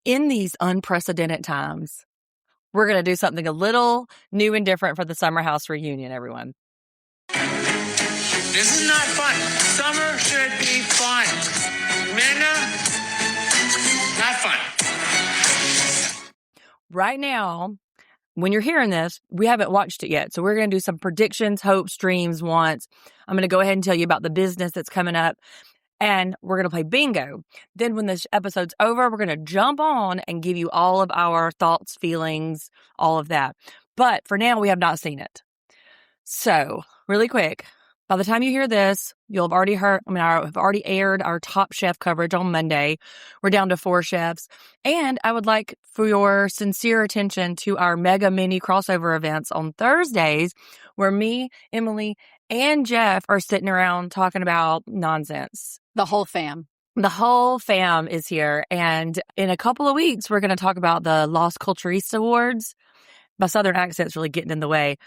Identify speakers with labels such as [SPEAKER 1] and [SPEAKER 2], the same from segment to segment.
[SPEAKER 1] in these unprecedented times, we're going to do something a little new and different for the Summer House reunion, everyone.
[SPEAKER 2] This is not fun. Summer should be fun. Amanda, not fun.
[SPEAKER 1] Right now, when you're hearing this, we haven't watched it yet. So we're going to do some predictions, hopes, dreams, wants. I'm going to go ahead and tell you about the business that's coming up. And we're going to play bingo. Then when this episode's over, we're going to jump on and give you all of our thoughts, feelings, all of that. But for now, we have not seen it. So really quick, by the time you hear this, you'll have already heard, I've already aired our Top Chef coverage on Monday. We're down to 4 chefs. And I would like for your sincere attention to our mega mini crossover events on Thursdays, where me, Emily, and Jeff are sitting around talking about nonsense.
[SPEAKER 3] The whole fam.
[SPEAKER 1] The whole fam is here. And in a couple of weeks, we're going to talk about the Los Culturistas Awards. My Southern accent's really getting in the way.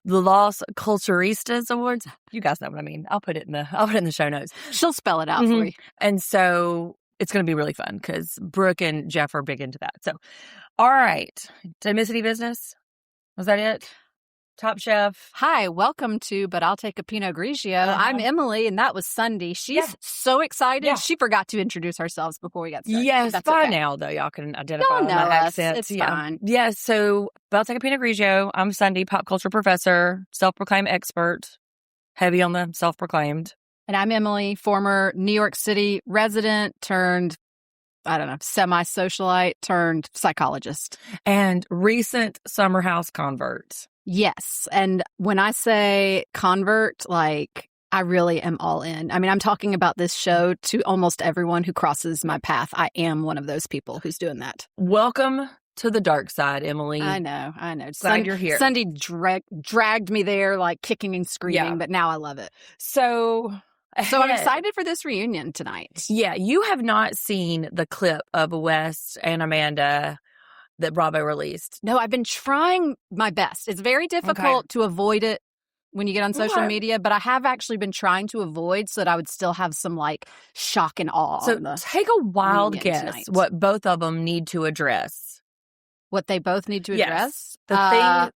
[SPEAKER 1] The Los Culturistas Awards. You guys know what I mean. I'll put it in the show notes.
[SPEAKER 3] She'll spell it out for you.
[SPEAKER 1] And so it's going to be really fun because Brooke and Jeff are big into that. So, all right. Did I miss any business? Was that it? Top Chef.
[SPEAKER 3] Hi, welcome to But I'll Take a Pinot Grigio. I'm Emily, and that was Sunday. She's so excited. Yeah. She forgot to introduce ourselves before we got started.
[SPEAKER 1] Yes, by now, though, y'all can identify my accents.
[SPEAKER 3] It's fine.
[SPEAKER 1] Yeah, so But I'll Take a Pinot Grigio. I'm Sunday, pop culture professor, self-proclaimed expert, heavy on the self-proclaimed.
[SPEAKER 3] And I'm Emily, former New York City resident turned, semi-socialite turned psychologist.
[SPEAKER 1] And recent Summer House convert.
[SPEAKER 3] Yes. And when I say convert, I really am all in. I mean, I'm talking about this show to almost everyone who crosses my path. I am one of those people who's doing that.
[SPEAKER 1] Welcome to the dark side, Emily.
[SPEAKER 3] I know.
[SPEAKER 1] Glad you're here.
[SPEAKER 3] Sunday dragged me there, kicking and screaming, but now I love it.
[SPEAKER 1] So
[SPEAKER 3] I'm excited for this reunion tonight.
[SPEAKER 1] Yeah, you have not seen the clip of Wes and Amanda that Bravo released.
[SPEAKER 3] No, I've been trying my best. It's very difficult to avoid it when you get on social media, but I have actually been trying to avoid so that I would still have some shock and awe.
[SPEAKER 1] So take a wild guess tonight. What both of them need to address.
[SPEAKER 3] What they both need to address?
[SPEAKER 1] The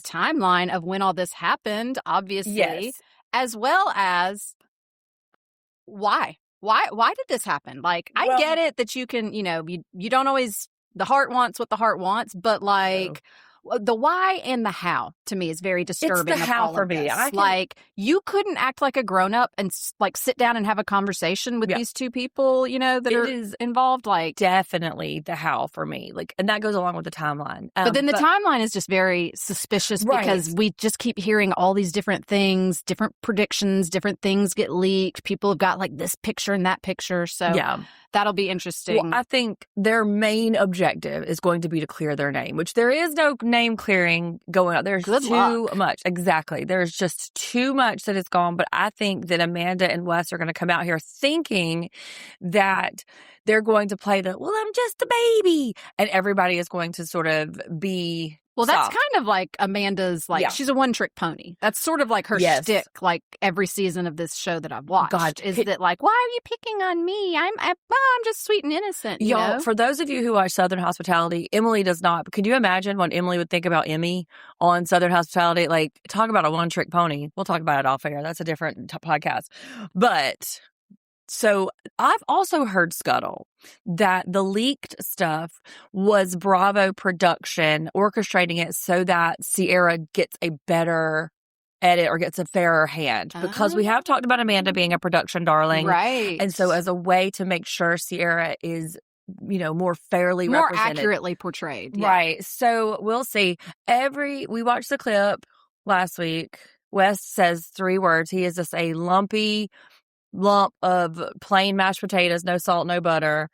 [SPEAKER 3] timeline of when all this happened, obviously, as well as why. Why did this happen? I get it that you can, you don't always... The heart wants what the heart wants, but the why and the how to me is very disturbing.
[SPEAKER 1] It's the how for me.
[SPEAKER 3] You couldn't act like a grown up and sit down and have a conversation with these two people, that are involved.
[SPEAKER 1] Definitely the how for me. And that goes along with the timeline.
[SPEAKER 3] But then the timeline is just very suspicious because we just keep hearing all these different things, different predictions, different things get leaked. People have got this picture and that picture. So that'll be interesting.
[SPEAKER 1] Well, I think their main objective is going to be to clear their name, which there is no name clearing going on. There's too much. Exactly. There's just too much that is gone. But I think that Amanda and Wes are going to come out here thinking that they're going to play I'm just a baby. And everybody is going to sort of be...
[SPEAKER 3] Well, that's kind of like Amanda's, she's a one-trick pony. That's sort of her shtick, every season of this show that I've watched. Why are you picking on me? I'm just sweet and innocent,
[SPEAKER 1] Y'all, for those of you who watch Southern Hospitality, Emily does not. Can you imagine what Emily would think about Emmy on Southern Hospitality? Talk about a one-trick pony. We'll talk about it off air. That's a different podcast. But... So I've also heard scuttle that the leaked stuff was Bravo production orchestrating it so that Sierra gets a better edit or gets a fairer hand. Because we have talked about Amanda being a production darling.
[SPEAKER 3] Right.
[SPEAKER 1] And so as a way to make sure Sierra is, more fairly represented.
[SPEAKER 3] More accurately portrayed. Yeah.
[SPEAKER 1] Right. So we'll see. We watched the clip last week. Wes says 3 words. He is just a lumpy lump of plain mashed potatoes, no salt, no butter.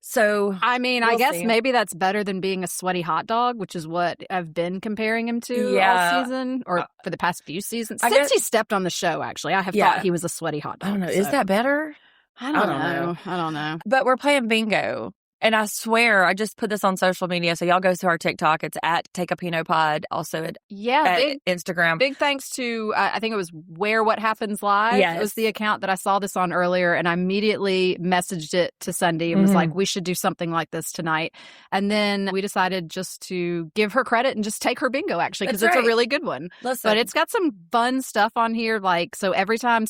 [SPEAKER 1] So,
[SPEAKER 3] I guess maybe that's better than being a sweaty hot dog, which is what I've been comparing him to all season or for the past few seasons. Since he stepped on the show, actually, I have thought he was a sweaty hot dog.
[SPEAKER 1] I don't know. Is that better?
[SPEAKER 3] I don't know.
[SPEAKER 1] But we're playing bingo. And I swear, I just put this on social media. So y'all go to our TikTok. It's at Take a Pinot Pod. Also at Instagram.
[SPEAKER 3] Big thanks to, I think it was Where What Happens Live.
[SPEAKER 1] Yes.
[SPEAKER 3] It was the account that I saw this on earlier. And I immediately messaged it to Sunday and was like, we should do something like this tonight. And then we decided just to give her credit and just take her bingo, actually, because it's a really good one.
[SPEAKER 1] Listen.
[SPEAKER 3] But it's got some fun stuff on here. Like, so every time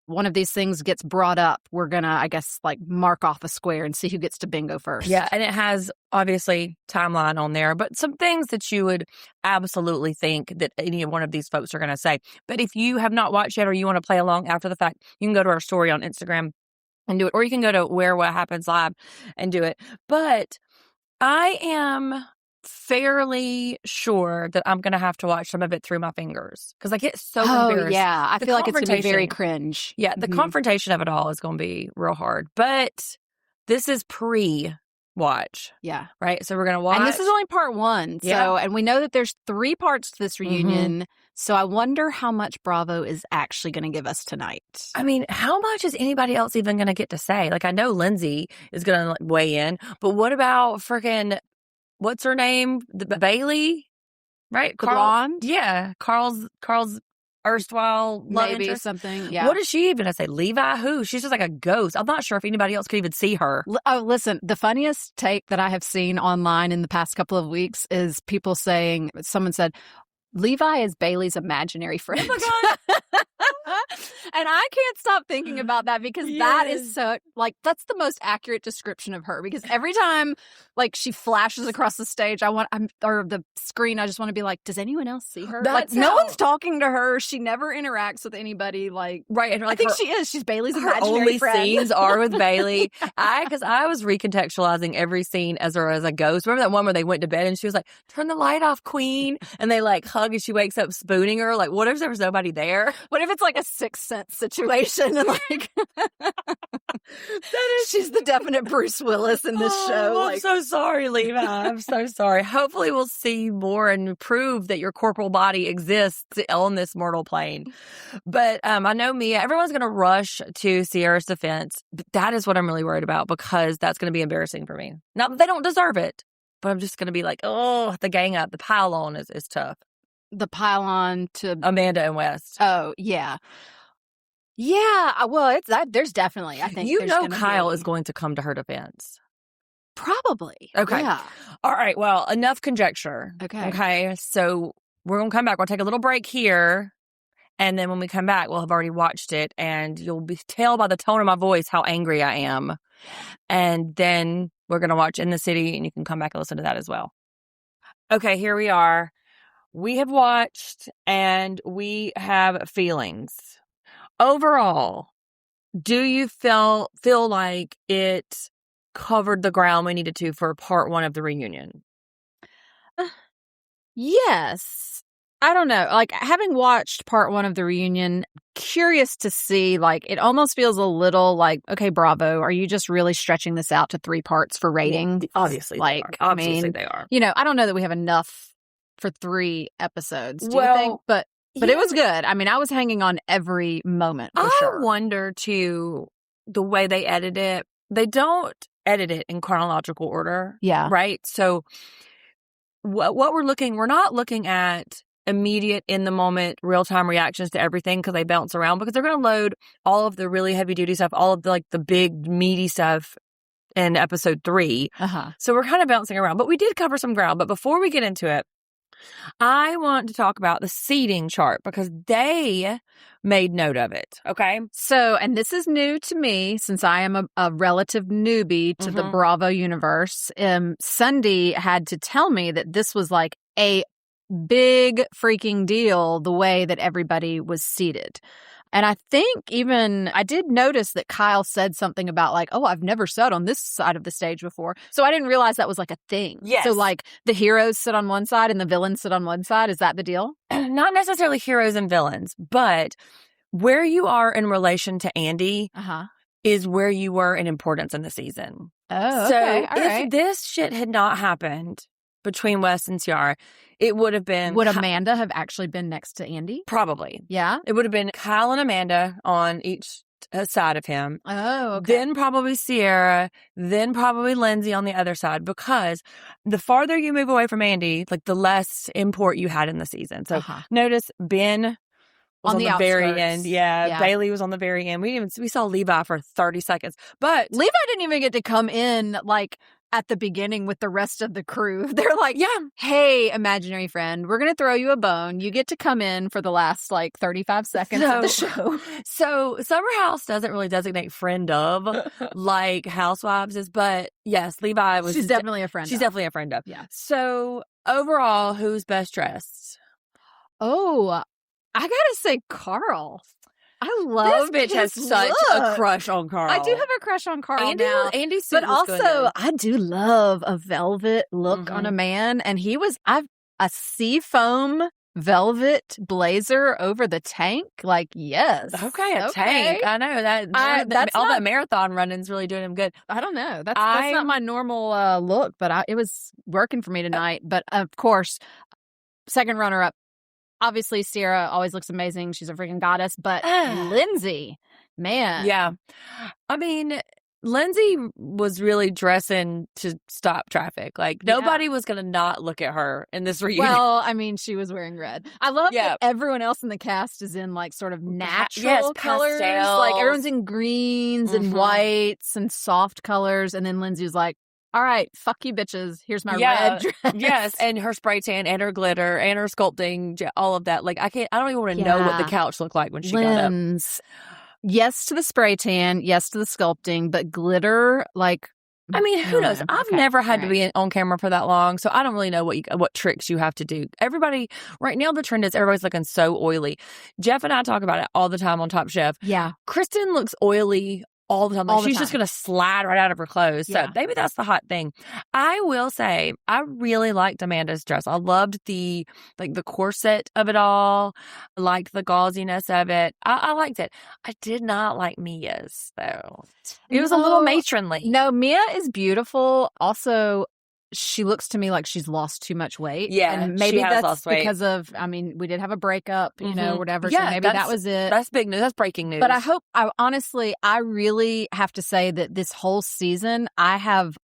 [SPEAKER 3] one of these things gets brought up, we're going to, I guess, like mark off a square and see who gets to bingo first.
[SPEAKER 1] Yeah, and it has, obviously, timeline on there, but some things that you would absolutely think that any one of these folks are going to say. But if you have not watched yet or you want to play along after the fact, you can go to our story on Instagram and do it, or you can go to Where What Happens Live and do it. But I am fairly sure that I'm going to have to watch some of it through my fingers because I get so embarrassed.
[SPEAKER 3] Yeah. I feel like it's going to be very cringe.
[SPEAKER 1] Yeah. The confrontation of it all is going to be real hard. But this is pre-watch.
[SPEAKER 3] Yeah.
[SPEAKER 1] Right? So we're going to watch.
[SPEAKER 3] And this is only part 1.
[SPEAKER 1] Yeah.
[SPEAKER 3] So, and we know that there's 3 parts to this reunion. So I wonder how much Bravo is actually going to give us tonight.
[SPEAKER 1] I mean, how much is anybody else even going to get to say? Like, I know Lindsay is going to weigh in, but what about freaking... What's her name? Bailey, right?
[SPEAKER 3] The blonde?
[SPEAKER 1] Yeah. Carl's erstwhile love
[SPEAKER 3] Maybe
[SPEAKER 1] interest.
[SPEAKER 3] something. Yeah.
[SPEAKER 1] What is she even going to say? Levi who? She's just like a ghost. I'm not sure if anybody else could even see her.
[SPEAKER 3] Oh, listen, the funniest take that I have seen online in the past couple of weeks is people saying, someone said, Levi is Bailey's imaginary friend.
[SPEAKER 1] Oh my God.
[SPEAKER 3] And I can't stop thinking about that because that is so, like, that's the most accurate description of her. Because every time, like, she flashes across the stage, or the screen, I just want to be like, does anyone else see her? No one's talking to her. She never interacts with anybody. Like,
[SPEAKER 1] right. And
[SPEAKER 3] I think she is. She's Bailey's imaginary
[SPEAKER 1] only
[SPEAKER 3] friend.
[SPEAKER 1] Scenes are with Bailey. Because I was recontextualizing every scene as her as a ghost. Remember that one where they went to bed and she was like, turn the light off, queen. And they like hug and she wakes up spooning her. Like, what if there was nobody there?
[SPEAKER 3] What if it's like a Sixth Sense situation and like she's the definite Bruce Willis in this show.
[SPEAKER 1] I'm so sorry, Levi. I'm so sorry. Hopefully we'll see more and prove that your corporal body exists on this mortal plane. But I know Mia, everyone's going to rush to Sierra's defense. But that is what I'm really worried about because that's going to be embarrassing for me. Not that they don't deserve it, but I'm just going to be like, oh, the gang up, the pile on is tough.
[SPEAKER 3] The pile on to
[SPEAKER 1] Amanda and West.
[SPEAKER 3] Oh, yeah. Yeah, well, it's that. There's definitely, I think,
[SPEAKER 1] Kyle is going to come to her defense.
[SPEAKER 3] Probably.
[SPEAKER 1] Okay.
[SPEAKER 3] Yeah.
[SPEAKER 1] All right. Well, enough conjecture. Okay. So we're going to come back. We'll take a little break here. And then when we come back, we'll have already watched it. And you'll tell by the tone of my voice how angry I am. And then we're going to watch In the City, and you can come back and listen to that as well. Okay. Here we are. We have watched, and we have feelings. Overall, do you feel like it covered the ground we needed to for part 1 of the reunion?
[SPEAKER 3] Yes. I don't know. Like, having watched part 1 of the reunion, curious to see, like, it almost feels a little like, okay, Bravo, are you just really stretching this out to 3 parts for rating?
[SPEAKER 1] Well, obviously,
[SPEAKER 3] like,
[SPEAKER 1] they are. Obviously, they are.
[SPEAKER 3] You know, I don't know that we have enough for 3 episodes. Do you think? But it was good. I mean, I was hanging on every moment for sure.
[SPEAKER 1] I wonder, too, the way they edit it. They don't edit it in chronological order.
[SPEAKER 3] Yeah.
[SPEAKER 1] Right? So what we're not looking at immediate, in-the-moment, real-time reactions to everything because they bounce around because they're going to load all of the really heavy-duty stuff, all of the big, meaty stuff in episode 3. So we're kind of bouncing around. But we did cover some ground. But before we get into it, I want to talk about the seating chart because they made note of it. Okay.
[SPEAKER 3] So, and this is new to me since I am a relative newbie to the Bravo universe. Sunday had to tell me that this was like a big freaking deal, the way that everybody was seated. And I think even I did notice that Kyle said something about like, oh, I've never sat on this side of the stage before. So I didn't realize that was like a thing.
[SPEAKER 1] Yes.
[SPEAKER 3] So like the heroes sit on one side and the villains sit on one side. Is that the deal?
[SPEAKER 1] Not necessarily heroes and villains, but where you are in relation to Andy is where you were in importance in the season.
[SPEAKER 3] Oh,
[SPEAKER 1] so
[SPEAKER 3] okay. All
[SPEAKER 1] if
[SPEAKER 3] right.
[SPEAKER 1] this shit had not happened between Wes and Ciara, it would have been...
[SPEAKER 3] Would Amanda have actually been next to Andy?
[SPEAKER 1] Probably.
[SPEAKER 3] Yeah?
[SPEAKER 1] It would have been Kyle and Amanda on each left side of him.
[SPEAKER 3] Oh, okay.
[SPEAKER 1] Then probably Sierra, then probably Lindsay on the other side, because the farther you move away from Andy, like the less import you had in the season. So notice Ben was on the very end. Yeah, Bailey was on the very end. We saw Levi for 30 seconds. But
[SPEAKER 3] Levi didn't even get to come in like at the beginning with the rest of the crew. They're like, hey, imaginary friend, we're going to throw you a bone. You get to come in for the last like 35 seconds of the show.
[SPEAKER 1] So Summer House doesn't really designate friend of like Housewives is, but yes, Levi was.
[SPEAKER 3] She's definitely a friend.
[SPEAKER 1] She's definitely a friend of.
[SPEAKER 3] Yeah.
[SPEAKER 1] So overall, who's best dressed?
[SPEAKER 3] Oh, I gotta say Carl. I love
[SPEAKER 1] this bitch has such a crush on Carl.
[SPEAKER 3] I do have a crush on Carl now.
[SPEAKER 1] Andy's
[SPEAKER 3] but also I do love a velvet look on a man, and I've a seafoam velvet blazer over the tank. Like, yes,
[SPEAKER 1] okay, tank. I know that. That marathon running's really doing him good.
[SPEAKER 3] I don't know. That's not my normal look, but it was working for me tonight. But of course, second runner up. Obviously, Sierra always looks amazing. She's a freaking goddess. But Lindsay, man.
[SPEAKER 1] Yeah. I mean, Lindsay was really dressing to stop traffic. Like, nobody was going to not look at her in this reunion.
[SPEAKER 3] Well, I mean, she was wearing red. I love that everyone else in the cast is in, like, sort of natural colors.
[SPEAKER 1] Pastels.
[SPEAKER 3] Like, everyone's in greens and whites and soft colors. And then Lindsay was like, all right, fuck you bitches. Here's my red dress.
[SPEAKER 1] Yes, and her spray tan and her glitter and her sculpting, all of that. Like, I don't even want to know what the couch looked like when she got up.
[SPEAKER 3] Yes to the spray tan, yes to the sculpting, but glitter, like,
[SPEAKER 1] I mean, who knows? I've never had to be on camera for that long, so I don't really know what tricks you have to do. Everybody, right now the trend is everybody's looking so oily. Jeff and I talk about it all the time on Top Chef.
[SPEAKER 3] Yeah.
[SPEAKER 1] Kristen looks oily all the time. Like, she's just going to slide right out of her clothes. So maybe that's the hot thing. I will say, I really liked Amanda's dress. I loved the corset of it all. I liked the gauziness of it. I liked it. I did not like Mia's, though. It was a little matronly.
[SPEAKER 3] No, Mia is beautiful. Also, she looks to me like she's lost too much weight.
[SPEAKER 1] Yeah,
[SPEAKER 3] and maybe
[SPEAKER 1] she has
[SPEAKER 3] that's
[SPEAKER 1] lost weight.
[SPEAKER 3] Because of, I mean, we did have a breakup, you know, whatever. Yeah, so maybe that was it.
[SPEAKER 1] That's big news. That's breaking news.
[SPEAKER 3] But I really have to say that this whole season, I have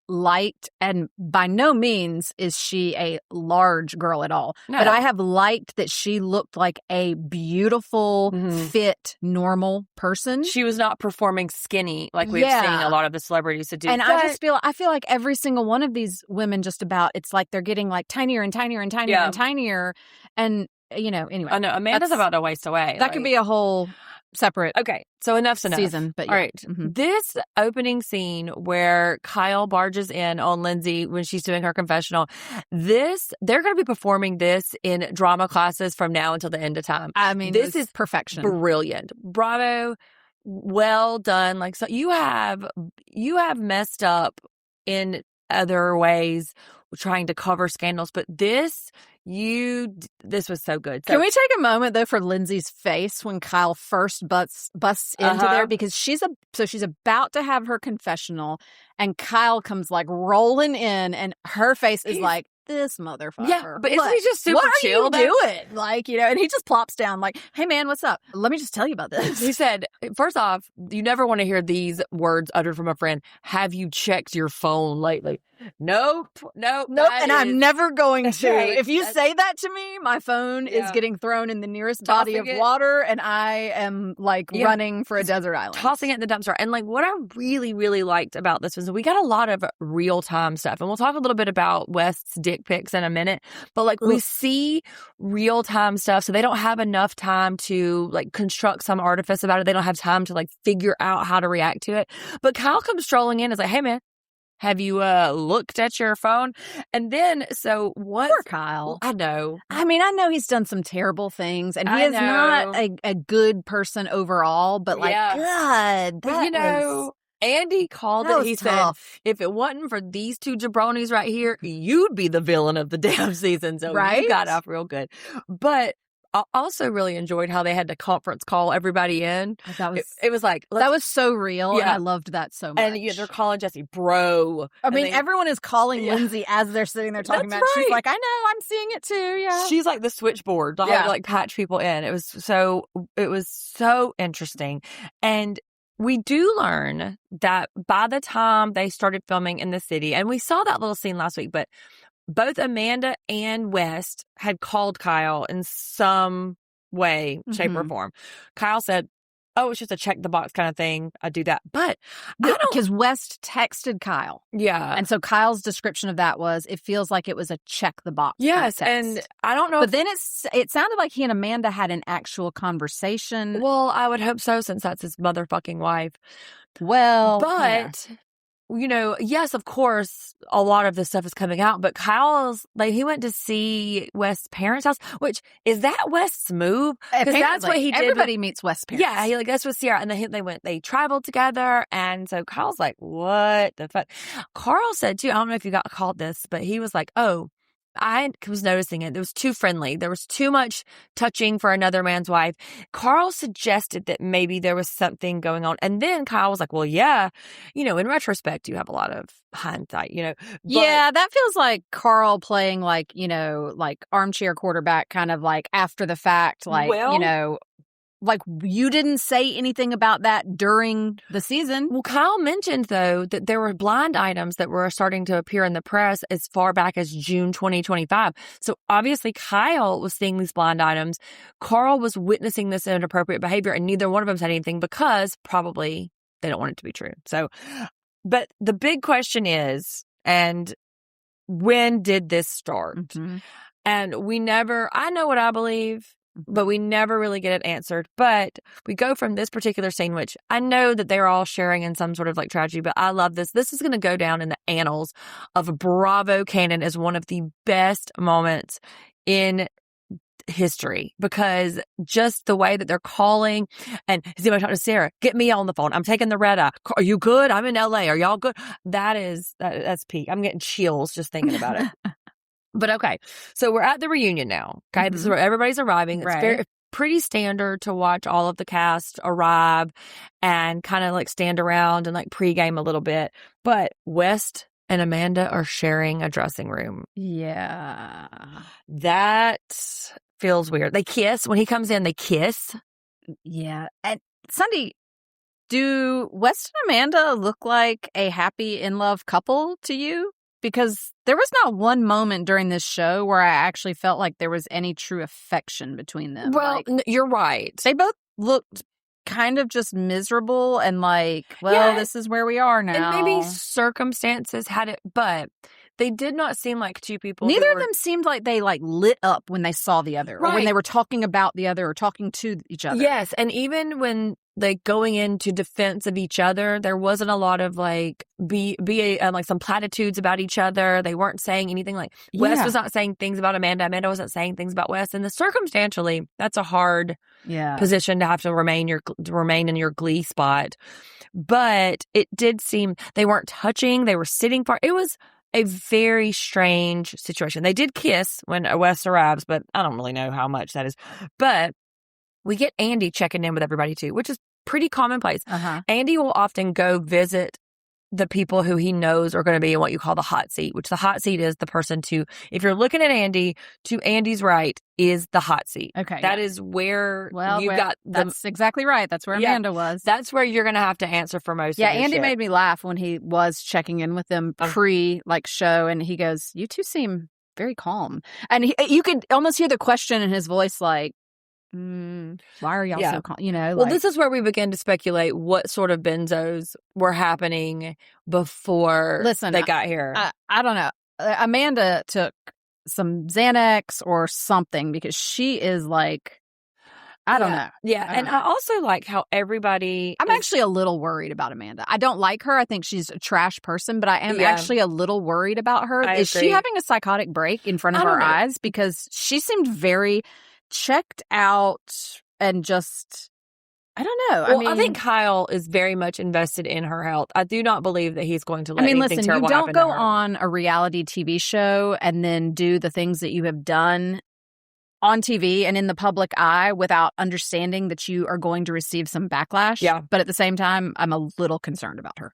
[SPEAKER 3] liked, and by no means is she a large girl at all, but I have liked that she looked like a beautiful, fit, normal person.
[SPEAKER 1] She was not performing skinny like we've seen a lot of the celebrities to do.
[SPEAKER 3] And I feel like every single one of these women, just about, it's like they're getting like tinier and tinier and tinier and tinier. And, you know, anyway.
[SPEAKER 1] I know, Amanda's about to waste away.
[SPEAKER 3] That could be a whole separate
[SPEAKER 1] so enough's enough
[SPEAKER 3] season. But
[SPEAKER 1] all right, this opening scene where Kyle barges in on Lindsay when she's doing her confessional, they're going to be performing this in drama classes from now until the end of time.
[SPEAKER 3] I mean, this is perfection.
[SPEAKER 1] Brilliant. Bravo. Well done. Like, so you have messed up in other ways trying to cover scandals, but this was so good. So,
[SPEAKER 3] can we take a moment though for Lindsay's face when Kyle first busts into there, because she's about to have her confessional and Kyle comes like rolling in and her face is like, this motherfucker.
[SPEAKER 1] Yeah, but isn't he just super chill?
[SPEAKER 3] What are you doing? Like, you know, and he just plops down like, hey man, what's up? Let me just tell you about this.
[SPEAKER 1] He said, first off, you never want to hear these words uttered from a friend. Have you checked your phone lately? Nope.
[SPEAKER 3] And I'm never going to. Right. If you say that to me, my phone is getting thrown in the nearest body of water and I am like running for a desert island.
[SPEAKER 1] Tossing it in the dumpster. And like what I really, really liked about this was we got a lot of real-time stuff. And we'll talk a little bit about West's dick pics in a minute. But like we see real-time stuff. So they don't have enough time to like construct some artifice about it. They don't have time to like figure out how to react to it. But Kyle comes strolling in and is like, hey man, have you looked at your phone? And then, so what?
[SPEAKER 3] Poor Kyle.
[SPEAKER 1] I know.
[SPEAKER 3] I mean, I know he's done some terrible things, and he is not a good person overall, but like, God,
[SPEAKER 1] but you know, Andy called it. He said, if it wasn't for these two jabronis right here, you'd be the villain of the damn season. So you got off real good. But I also really enjoyed how they had to conference call everybody in.
[SPEAKER 3] That was
[SPEAKER 1] it was like
[SPEAKER 3] that was so real,
[SPEAKER 1] Yeah.
[SPEAKER 3] and I loved that so much.
[SPEAKER 1] and they're calling Jesse bro.
[SPEAKER 3] I mean, everyone is calling Lindsay as they're sitting there talking
[SPEAKER 1] That's
[SPEAKER 3] about it. She's
[SPEAKER 1] right.
[SPEAKER 3] like, I know, I'm seeing it too. Yeah.
[SPEAKER 1] She's like the switchboard. I had to like patch people in. It was so interesting. And we do learn that by the time they started filming in the city, and we saw that little scene last week, but both Amanda and West had called Kyle in some way, shape, or form. Kyle said, oh, it's just a check the box kind of thing. I do that. But
[SPEAKER 3] because West texted Kyle.
[SPEAKER 1] Yeah.
[SPEAKER 3] And so Kyle's description of that was, it feels like it was a check the box.
[SPEAKER 1] Yes.
[SPEAKER 3] Kind of text.
[SPEAKER 1] And I don't know.
[SPEAKER 3] But then it sounded like he and Amanda had an actual conversation.
[SPEAKER 1] Well, I would hope so, since that's his motherfucking wife.
[SPEAKER 3] Well,
[SPEAKER 1] but you know, yes, of course, a lot of this stuff is coming out, but Kyle's like, he went to see West's parents' house, which is that West's move? Because that's what he did.
[SPEAKER 3] Everybody meets West's parents.
[SPEAKER 1] Yeah, he that's with Sierra, and they traveled together, and so Kyle's like, what the fuck? Carl said too, I don't know if you got called this, but he was like, oh, I was noticing it. It was too friendly. There was too much touching for another man's wife. Carl suggested that maybe there was something going on. And then Kyle was like, well, yeah, you know, in retrospect, you have a lot of hindsight, you know. But,
[SPEAKER 3] yeah, that feels like Carl playing like, you know, like armchair quarterback, kind of like after the fact, like, you know, like you didn't say anything about that during the season.
[SPEAKER 1] Well, Kyle mentioned, though, that there were blind items that were starting to appear in the press as far back as June 2025. So obviously Kyle was seeing these blind items. Carl was witnessing this inappropriate behavior, and neither one of them said anything because probably they don't want it to be true. So, but the big question is, and when did this start?
[SPEAKER 3] Mm-hmm.
[SPEAKER 1] And I know what I believe, but we never really get it answered. But we go from this particular scene, which I know that they're all sharing in some sort of like tragedy, but I love this. This is going to go down in the annals of Bravo canon as one of the best moments in history, because just the way that they're calling, and he's going to talk to Sarah, get me on the phone. I'm taking the red eye. Are you good? I'm in LA. Are y'all good? That's peak. I'm getting chills just thinking about it. But okay, so we're at the reunion now. Okay, this is where everybody's arriving. It's pretty standard to watch all of the cast arrive and kind of like stand around and like pregame a little bit. But West and Amanda are sharing a dressing room.
[SPEAKER 3] Yeah.
[SPEAKER 1] That feels weird. They kiss. When he comes in, they kiss.
[SPEAKER 3] Yeah. And Sunday, do West and Amanda look like a happy in love couple to you? Because there was not one moment during this show where I actually felt like there was any true affection between them.
[SPEAKER 1] Well, you're right.
[SPEAKER 3] They both looked kind of just miserable and like, well, this is where we are now.
[SPEAKER 1] And maybe circumstances had it, but they did not seem like two people.
[SPEAKER 3] Neither of them seemed like they like lit up when they saw the other, or when they were talking about the other or talking to each other.
[SPEAKER 1] Yes, and even when like going into defense of each other, there wasn't a lot of like like some platitudes about each other. They weren't saying anything like Wes was not saying things about Amanda. Amanda wasn't saying things about Wes. And circumstantially, that's a hard position to have to remain in your glee spot. But it did seem they weren't touching. They were sitting far. It was a very strange situation. They did kiss when Wes arrives, but I don't really know how much that is. But we get Andy checking in with everybody too, which is pretty commonplace. Andy will often go visit the people who he knows are going to be in what you call the hot seat, which the hot seat is the person if you're looking at Andy, to Andy's right is the hot seat.
[SPEAKER 3] Okay.
[SPEAKER 1] That is where
[SPEAKER 3] that's exactly right. That's where Amanda was.
[SPEAKER 1] That's where you're going to have to answer for most of
[SPEAKER 3] the Andy made me laugh when he was checking in with them show, and he goes, you two seem very calm. And you could almost hear the question in his voice, like, why are y'all so calm? You know,
[SPEAKER 1] well, this is where we begin to speculate what sort of benzos were happening before they got here.
[SPEAKER 3] I don't know. Amanda took some Xanax or something, because she is like, I don't know.
[SPEAKER 1] Yeah. I also like how everybody
[SPEAKER 3] I'm actually a little worried about Amanda. I don't like her. I think she's a trash person, but I am actually a little worried about her. Is she having a psychotic break in front of our eyes? Because she seemed very checked out and just, I don't know.
[SPEAKER 1] Well, I think Kyle is very much invested in her health. I do not believe that he's going to let anything terrible happen to her.
[SPEAKER 3] You don't go on a reality TV show and then do the things that you have done on TV and in the public eye without understanding that you are going to receive some backlash.
[SPEAKER 1] Yeah.
[SPEAKER 3] But at the same time, I'm a little concerned about her.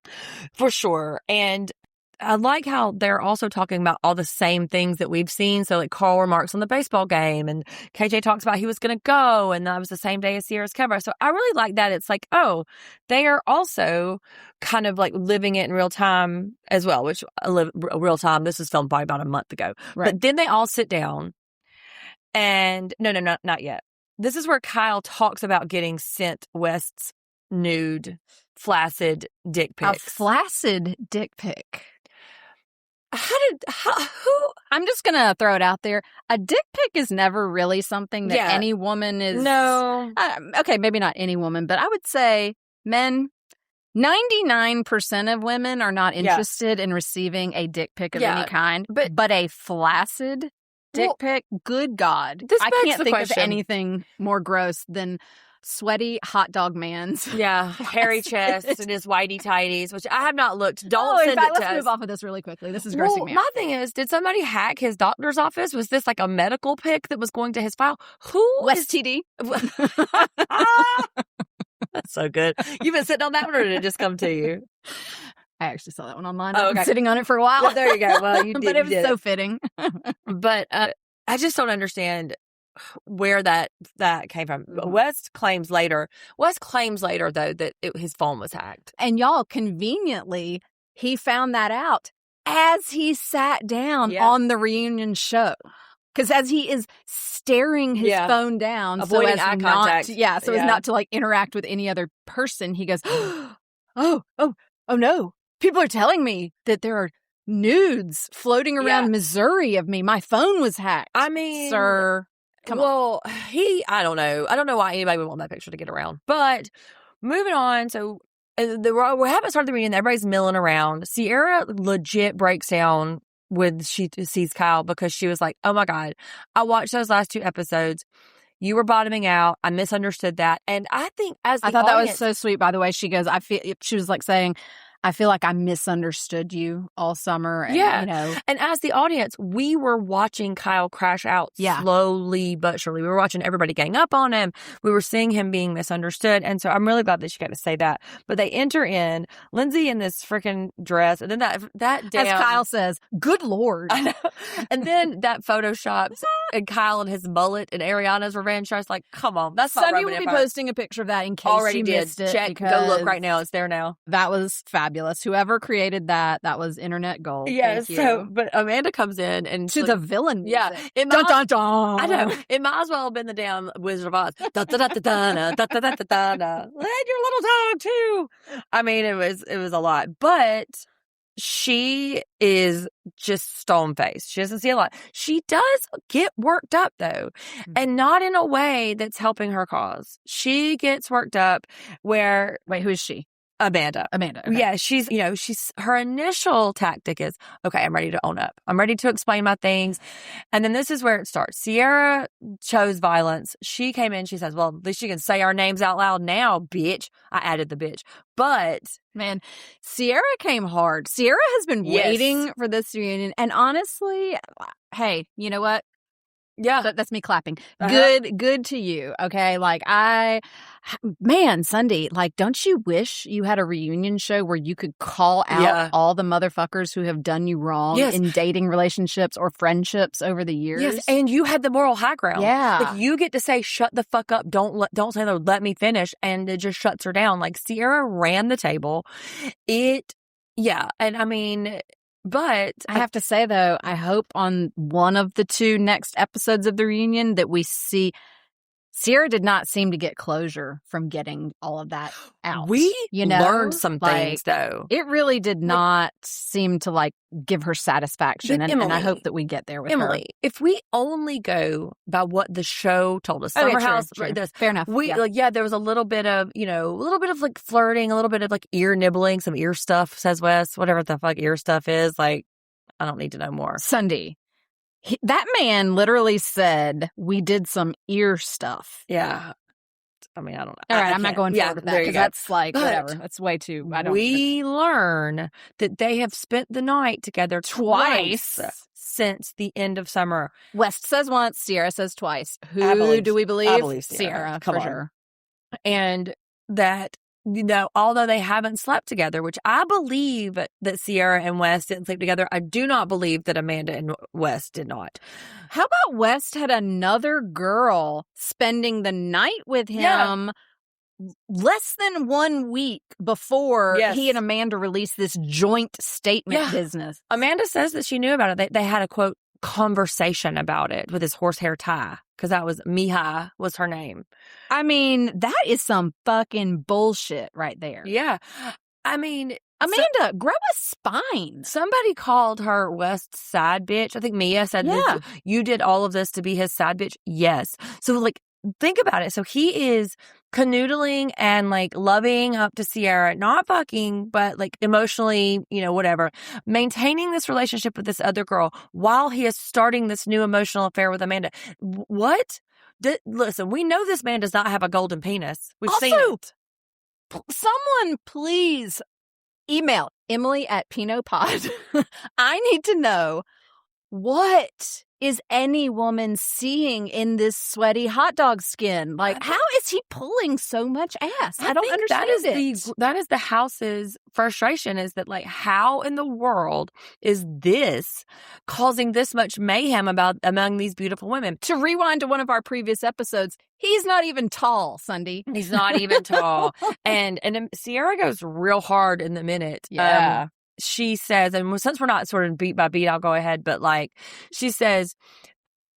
[SPEAKER 1] For sure. And I like how they're also talking about all the same things that we've seen. So like Carl remarks on the baseball game and KJ talks about he was going to go and that was the same day as Sierra's cover. So I really like that. It's like, oh, they are also kind of like living it in real time as well, which real time. This was filmed probably about a month ago. Right. But then they all sit down and not yet. This is where Kyle talks about getting sent West's nude, flaccid dick pics.
[SPEAKER 3] A flaccid dick pic.
[SPEAKER 1] Who?
[SPEAKER 3] I'm just going to throw it out there. A dick pic is never really something that any woman is.
[SPEAKER 1] No.
[SPEAKER 3] Okay, maybe not any woman, but I would say men, 99% of women are not interested in receiving a dick pic of any kind. But a flaccid dick pic, good God. I can't think of anything more gross than sweaty hot dog man's.
[SPEAKER 1] Yeah, hairy chest and his whitey tighties, which I have not looked. Don't send it to us.
[SPEAKER 3] Let's move off of this really quickly. This is grossing me out.
[SPEAKER 1] My thing is, did somebody hack his doctor's office? Was this like a medical pic that was going to his file?
[SPEAKER 3] West TD?
[SPEAKER 1] That's so good. You've been sitting on that one, or did it just come to you?
[SPEAKER 3] I actually saw that one online. I've been sitting on it for a while.
[SPEAKER 1] Well, there you go. Well, you did.
[SPEAKER 3] But it was so fitting.
[SPEAKER 1] But I just don't understand where that came from. West claims later, though, that his phone was hacked.
[SPEAKER 3] And y'all, conveniently, he found that out as he sat down on the reunion show. Because as he is staring his phone down,
[SPEAKER 1] avoiding eye contact.
[SPEAKER 3] As not to like interact with any other person, he goes, oh no. People are telling me that there are nudes floating around Missouri of me. My phone was hacked.
[SPEAKER 1] I mean,
[SPEAKER 3] sir. Come on.
[SPEAKER 1] I don't know. I don't know why anybody would want that picture to get around. But moving on, so we haven't started the reunion. Everybody's milling around. Sierra legit breaks down when she sees Kyle because she was like, oh my God, I watched those last 2 episodes. You were bottoming out. I misunderstood that. And I think I thought
[SPEAKER 3] that was so sweet, by the way. She goes, she was like saying, I feel like I misunderstood you all summer. And,
[SPEAKER 1] And as the audience, we were watching Kyle crash out slowly but surely. We were watching everybody gang up on him. We were seeing him being misunderstood. And so I'm really glad that she got to say that. But they enter in, Lindsay in this freaking dress. And then that damn...
[SPEAKER 3] As Kyle says, good Lord.
[SPEAKER 1] I know. And then that photoshops and Kyle and his mullet and Ariana's revenge dress. Like, come on. That's not
[SPEAKER 3] Sunny will be posting a picture of that in case you missed it.
[SPEAKER 1] Check. Go look right now. It's there now.
[SPEAKER 3] That was fabulous. Whoever created that was internet gold.
[SPEAKER 1] Yes. But Amanda comes in and
[SPEAKER 3] to the villain music.
[SPEAKER 1] Yeah.
[SPEAKER 3] Dun, dun, dun.
[SPEAKER 1] I know. It might as well have been the damn Wizard of Oz. Da da da da da da da da da da da. Let your little dog too. I mean, it was a lot, but she is just stone faced. She doesn't see a lot. She does get worked up though, and not in a way that's helping her cause. She gets worked up where
[SPEAKER 3] who is she?
[SPEAKER 1] Amanda.
[SPEAKER 3] Okay.
[SPEAKER 1] Yeah, she's her initial tactic is, okay, I'm ready to own up. I'm ready to explain my things. And then this is where it starts. Sierra chose violence. She came in, she says, well, at least you can say our names out loud now, bitch. I added the bitch. But
[SPEAKER 3] man, Sierra came hard. Sierra has been waiting for this reunion. And honestly, hey, you know what?
[SPEAKER 1] Yeah.
[SPEAKER 3] That's me clapping. Good to you. Okay. Like Sunday, like, don't you wish you had a reunion show where you could call out all the motherfuckers who have done you wrong in dating relationships or friendships over the years?
[SPEAKER 1] Yes. And you had the moral high ground.
[SPEAKER 3] Yeah.
[SPEAKER 1] Like, you get to say, shut the fuck up. Don't say no, let me finish. And it just shuts her down. Like, Sierra ran the table. And I mean, but
[SPEAKER 3] I have to say, though, I hope on one of the 2 next episodes of the reunion that we see Sierra did not seem to get closure from getting all of that out.
[SPEAKER 1] We learned some things, though.
[SPEAKER 3] It really did not seem to like give her satisfaction, and I hope that we get there with her.
[SPEAKER 1] If we only go by what the show told us, Summer House,
[SPEAKER 3] true. Fair enough.
[SPEAKER 1] There was a little bit of like flirting, a little bit of like ear nibbling, some ear stuff, says Wes, whatever the fuck ear stuff is. Like, I don't need to know more.
[SPEAKER 3] Sunday. That man literally said we did some ear stuff.
[SPEAKER 1] Yeah. I mean, I don't know.
[SPEAKER 3] All right, I'm not going forward with that because that's like, whatever. That's way too,
[SPEAKER 1] We learn that they have spent the night together twice since the end of summer.
[SPEAKER 3] West says once, Sierra says twice. Who do we believe?
[SPEAKER 1] I believe
[SPEAKER 3] Sierra, for sure.
[SPEAKER 1] And that, although they haven't slept together, which I believe that Sierra and West didn't sleep together, I do not believe that Amanda and West did not.
[SPEAKER 3] How about West had another girl spending the night with him less than 1 week before he and Amanda released this joint statement business?
[SPEAKER 1] Amanda says that she knew about it. They had a, quote, conversation about it with his horsehair tie, because that was Mihai was her name.
[SPEAKER 3] I mean, that is some fucking bullshit right there.
[SPEAKER 1] Yeah. I mean,
[SPEAKER 3] Amanda, grow a spine.
[SPEAKER 1] Somebody called her West's side bitch. I think Mia said this, you did all of this to be his side bitch. Yes. So, like, think about it. So he is canoodling and like loving up to Sierra, not fucking, but like emotionally, whatever, maintaining this relationship with this other girl while he is starting this new emotional affair with Amanda. What? Listen, we know this man does not have a golden penis. We've seen it.
[SPEAKER 3] Someone please email Emily@PinotPod. I need to know, what is any woman seeing in this sweaty hot dog skin? Like, how is he pulling so much ass? I don't understand
[SPEAKER 1] that is the house's frustration, is that, like, how in the world is this causing this much mayhem among these beautiful women?
[SPEAKER 3] To rewind to one of our previous episodes, he's not even tall, Sunday.
[SPEAKER 1] He's not even tall. And Sierra goes real hard in the minute.
[SPEAKER 3] Yeah.
[SPEAKER 1] She says, and since we're not sort of beat by beat, I'll go ahead. But like, she says,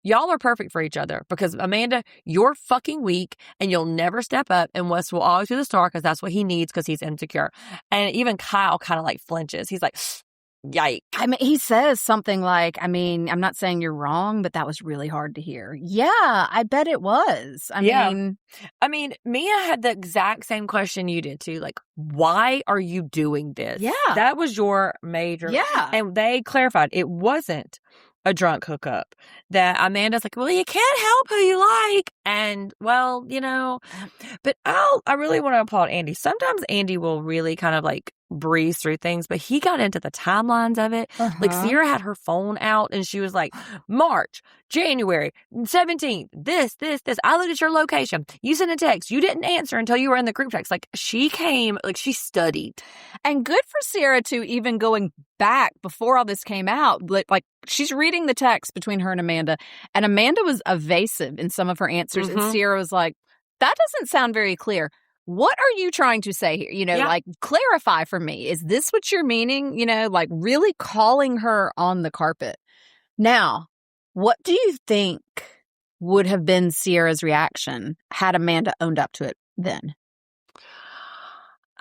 [SPEAKER 1] y'all are perfect for each other because Amanda, you're fucking weak and you'll never step up, and Wes will always be the star because that's what he needs because he's insecure. And even Kyle kind of like flinches. He's like, yike.
[SPEAKER 3] I mean, he says something like, I mean, I'm not saying you're wrong, but that was really hard to hear. Yeah, I bet it was. I mean,
[SPEAKER 1] Mia had the exact same question you did too. Like, why are you doing this?
[SPEAKER 3] Yeah.
[SPEAKER 1] That was your major.
[SPEAKER 3] Yeah.
[SPEAKER 1] And they clarified it wasn't a drunk hookup. That Amanda's like, well, you can't help who you like. And, well, but I really want to applaud Andy. Sometimes Andy will really kind of like breeze through things, but he got into the timelines of it. Like, Sierra had her phone out and she was like, March, January 17th, this. I looked at your location. You sent a text. You didn't answer until you were in the group text. Like, she came, like, she studied.
[SPEAKER 3] And good for Sierra too, even going back before all this came out. Like, she's reading the text between her and Amanda was evasive in some of her answers. And Sierra was like, that doesn't sound very clear. What are you trying to say here? Like, clarify for me. Is this what you're meaning? Like, really calling her on the carpet. Now, what do you think would have been Sierra's reaction had Amanda owned up to it then?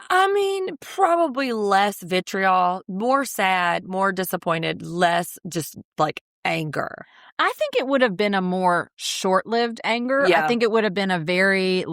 [SPEAKER 1] I mean, probably less vitriol, more sad, more disappointed, less just like anger.
[SPEAKER 3] I think it would have been a more short-lived anger.
[SPEAKER 1] Yeah.
[SPEAKER 3] I think it would have been a very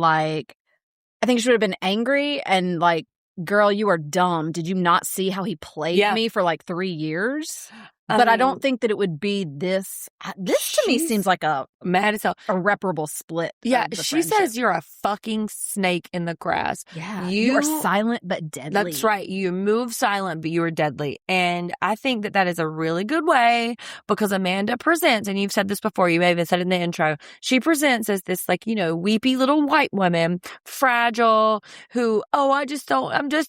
[SPEAKER 3] I think she would have been angry and like, girl, you are dumb. Did you not see how he played me for like 3 years? But I don't think that it would be this. This to me seems like a
[SPEAKER 1] mad as hell
[SPEAKER 3] irreparable split.
[SPEAKER 1] Yeah, she says you're a fucking snake in the grass.
[SPEAKER 3] Yeah, you are silent but deadly.
[SPEAKER 1] That's right. You move silent, but you are deadly. And I think that is a really good way because Amanda presents, and you've said this before, you may have said it in the intro, she presents as this like, weepy little white woman, fragile, who, I'm just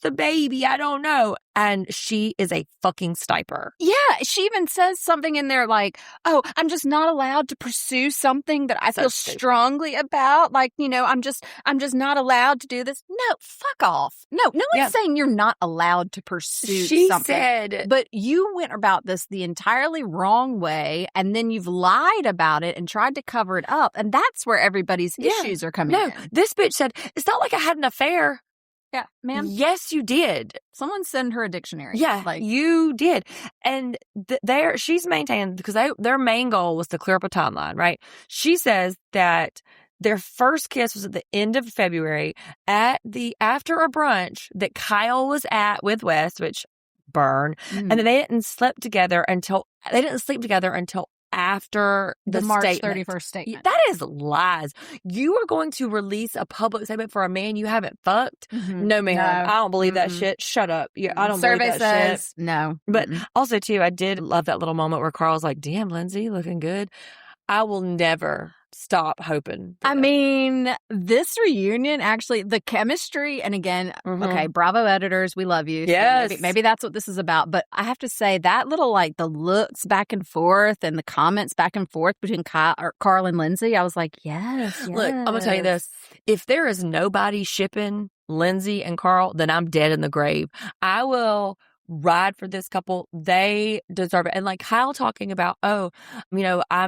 [SPEAKER 1] a baby. I don't know. And she is a fucking stiper.
[SPEAKER 3] Yeah, she even says something in there like, I'm just not allowed to pursue something that I feel strongly about. Like, I'm just not allowed to do this. No, fuck off. No one's saying you're not allowed to pursue something. She said. But you went about this the entirely wrong way, and then you've lied about it and tried to cover it up. And that's where everybody's issues are coming in.
[SPEAKER 1] This bitch said, it's not like I had an affair.
[SPEAKER 3] Yeah, ma'am.
[SPEAKER 1] Yes, you did.
[SPEAKER 3] Someone send her a dictionary.
[SPEAKER 1] Yeah, you did. And she's maintained, because their main goal was to clear up a timeline, right? She says that their first kiss was at the end of February after a brunch that Kyle was at with Wes, which burn. And then they didn't sleep together until after the
[SPEAKER 3] March
[SPEAKER 1] statement.
[SPEAKER 3] 31st statement.
[SPEAKER 1] That is lies. You are going to release a public statement for a man you haven't fucked? No, ma'am.
[SPEAKER 3] No.
[SPEAKER 1] I don't believe that shit. Shut up. Yeah, I don't
[SPEAKER 3] Survey
[SPEAKER 1] believe that
[SPEAKER 3] says
[SPEAKER 1] shit.
[SPEAKER 3] no.
[SPEAKER 1] But also, too, I did love that little moment where Carl's like, damn, Lindsay, looking good. I will never stop hoping.
[SPEAKER 3] I mean, this reunion, actually, the chemistry, and again, okay, bravo editors, we love you.
[SPEAKER 1] Yes.
[SPEAKER 3] So maybe that's what this is about. But I have to say, that little, like, the looks back and forth and the comments back and forth between Carl and Lindsay, I was like, yes.
[SPEAKER 1] Look, I'm going to tell you this. If there is nobody shipping Lindsay and Carl, then I'm dead in the grave. I will ride for this couple. They deserve it. And like Kyle talking about, I'm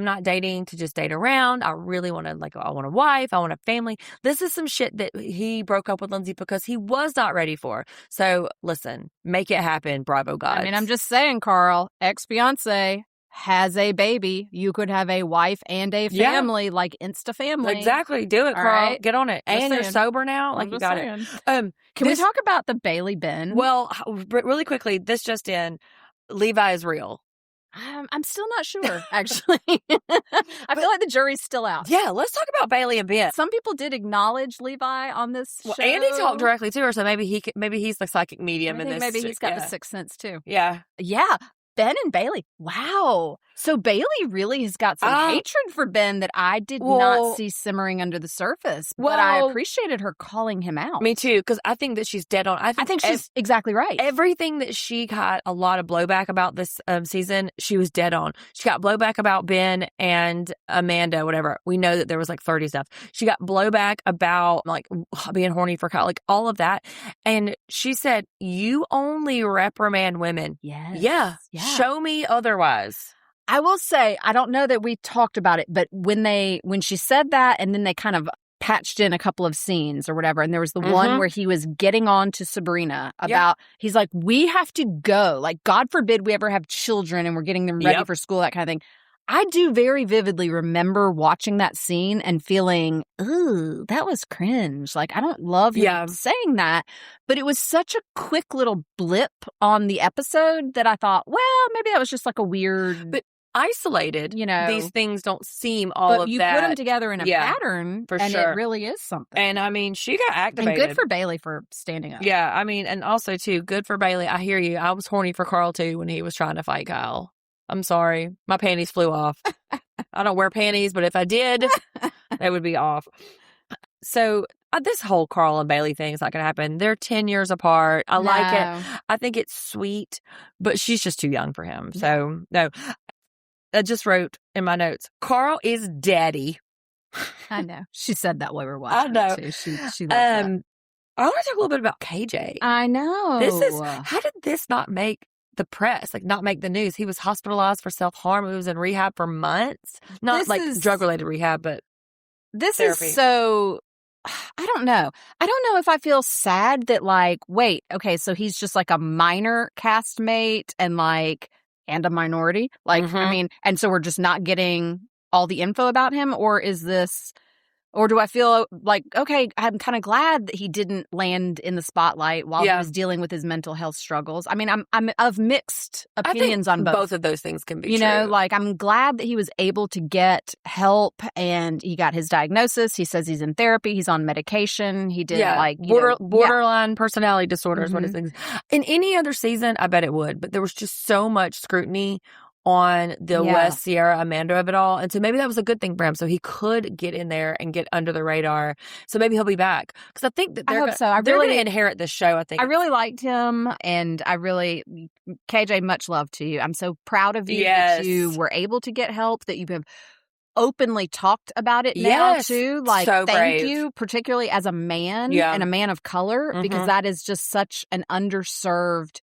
[SPEAKER 1] not dating to just date around. I really want to, I want a wife. I want a family. This is some shit that he broke up with Lindsay because he was not ready for. So listen, make it happen. Bravo, guys.
[SPEAKER 3] I mean, I'm just saying, Carl, ex-fiance has a baby. You could have a wife and a family, like Insta family.
[SPEAKER 1] Exactly. Do it, Carl. Right? Get on it.
[SPEAKER 3] Just
[SPEAKER 1] and
[SPEAKER 3] saying.
[SPEAKER 1] You're sober now. Like, you got
[SPEAKER 3] saying.
[SPEAKER 1] it.
[SPEAKER 3] Can we talk about the Bailey Ben?
[SPEAKER 1] Well, really quickly, this just in. Levi is real.
[SPEAKER 3] I'm still not sure, actually. I feel like the jury's still out.
[SPEAKER 1] Yeah, let's talk about Bailey a bit.
[SPEAKER 3] Some people did acknowledge Levi on this show.
[SPEAKER 1] Andy talked directly to her, so maybe he's the psychic medium in this.
[SPEAKER 3] Maybe he's got the sixth sense too.
[SPEAKER 1] Yeah.
[SPEAKER 3] Yeah. Ben and Bailey. Wow. So Bailey really has got some hatred for Ben that I did not see simmering under the surface. But I appreciated her calling him out.
[SPEAKER 1] Me too, because I think that she's dead on. I think
[SPEAKER 3] she's exactly right.
[SPEAKER 1] Everything that she got a lot of blowback about this season, she was dead on. She got blowback about Ben and Amanda, whatever. We know that there was 30 stuff. She got blowback about being horny for Kyle, all of that. And she said, you only reprimand women.
[SPEAKER 3] Yes.
[SPEAKER 1] Yeah. Show me otherwise.
[SPEAKER 3] I will say, I don't know that we talked about it, but when she said that, and then they kind of patched in a couple of scenes or whatever, and there was the one where he was getting on to Sabrina about, he's like, we have to go. God forbid we ever have children and we're getting them ready for school, that kind of thing. I do very vividly remember watching that scene and feeling, ooh, that was cringe. I don't love him saying that. But it was such a quick little blip on the episode that I thought, well, maybe that was just a weird...
[SPEAKER 1] But isolated, these things don't seem all of that.
[SPEAKER 3] But you put them together in a pattern,
[SPEAKER 1] for
[SPEAKER 3] and
[SPEAKER 1] sure.
[SPEAKER 3] It really is something.
[SPEAKER 1] And I mean, she got activated.
[SPEAKER 3] And good for Bailey for standing up.
[SPEAKER 1] Yeah, I mean, and also too, good for Bailey. I hear you. I was horny for Carl too when he was trying to fight Kyle. I'm sorry. My panties flew off. I don't wear panties, but if I did, they would be off. So this whole Carl and Bailey thing is not going to happen. They're 10 years apart. I like it. I think it's sweet, but she's just too young for him. So, no. I just wrote in my notes, Carl is daddy.
[SPEAKER 3] I know. She said that while we were watching.
[SPEAKER 1] I know.
[SPEAKER 3] Too. She loves that.
[SPEAKER 1] I want to talk a little bit about KJ.
[SPEAKER 3] I know.
[SPEAKER 1] How did this not make the press, not make the news? He was hospitalized for self-harm. He was in rehab for months. Not drug-related rehab, but
[SPEAKER 3] this
[SPEAKER 1] therapy.
[SPEAKER 3] Is so... I don't know. I don't know if I feel sad that wait, okay, so he's just a minor castmate and a minority. I mean, and so we're just not getting all the info about him, or is this... Or do I feel okay, I'm kind of glad that he didn't land in the spotlight while he was dealing with his mental health struggles. I mean, I'm of mixed opinions on both.
[SPEAKER 1] Both of those things can be true.
[SPEAKER 3] I'm glad that he was able to get help and he got his diagnosis. He says he's in therapy. He's on medication. He did
[SPEAKER 1] borderline personality disorders. What is things? In any other season, I bet it would. But there was just so much scrutiny on the West Sierra Amanda of it all. And so maybe that was a good thing for him. So he could get in there and get under the radar. So maybe he'll be back. Because I think that they're going to inherit this show, I think.
[SPEAKER 3] I really liked him. And KJ, much love to you. I'm so proud of you that you were able to get help, that you have openly talked about it now too.
[SPEAKER 1] So
[SPEAKER 3] thank
[SPEAKER 1] brave.
[SPEAKER 3] you, particularly as a man and a man of color, because that is just such an underserved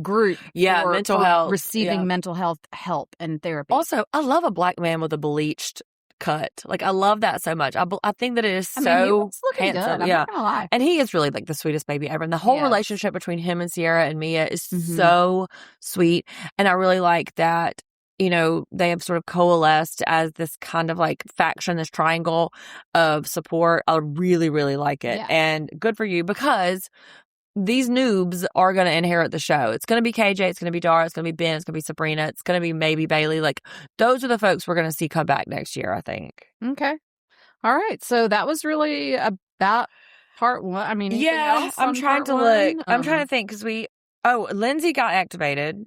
[SPEAKER 3] group for
[SPEAKER 1] mental health,
[SPEAKER 3] receiving mental health help and therapy.
[SPEAKER 1] Also, I love a black man with a bleached cut. I love that so much. I think that it is so handsome.
[SPEAKER 3] I'm not gonna lie.
[SPEAKER 1] And he is really the sweetest baby ever. And the whole relationship between him and Sierra and Mia is so sweet. And I really like that, they have sort of coalesced as this kind of faction, this triangle of support. I really, really like it. Yeah. And good for you, because these noobs are going to inherit the show. It's going to be KJ, it's going to be Dara, it's going to be Ben, it's going to be Sabrina, it's going to be maybe Bailey. Like, those are the folks we're going to see come back next year, I think.
[SPEAKER 3] Okay. All right. So that was really about part one. I mean,
[SPEAKER 1] I'm trying to look. I'm trying to think because Lindsay got activated,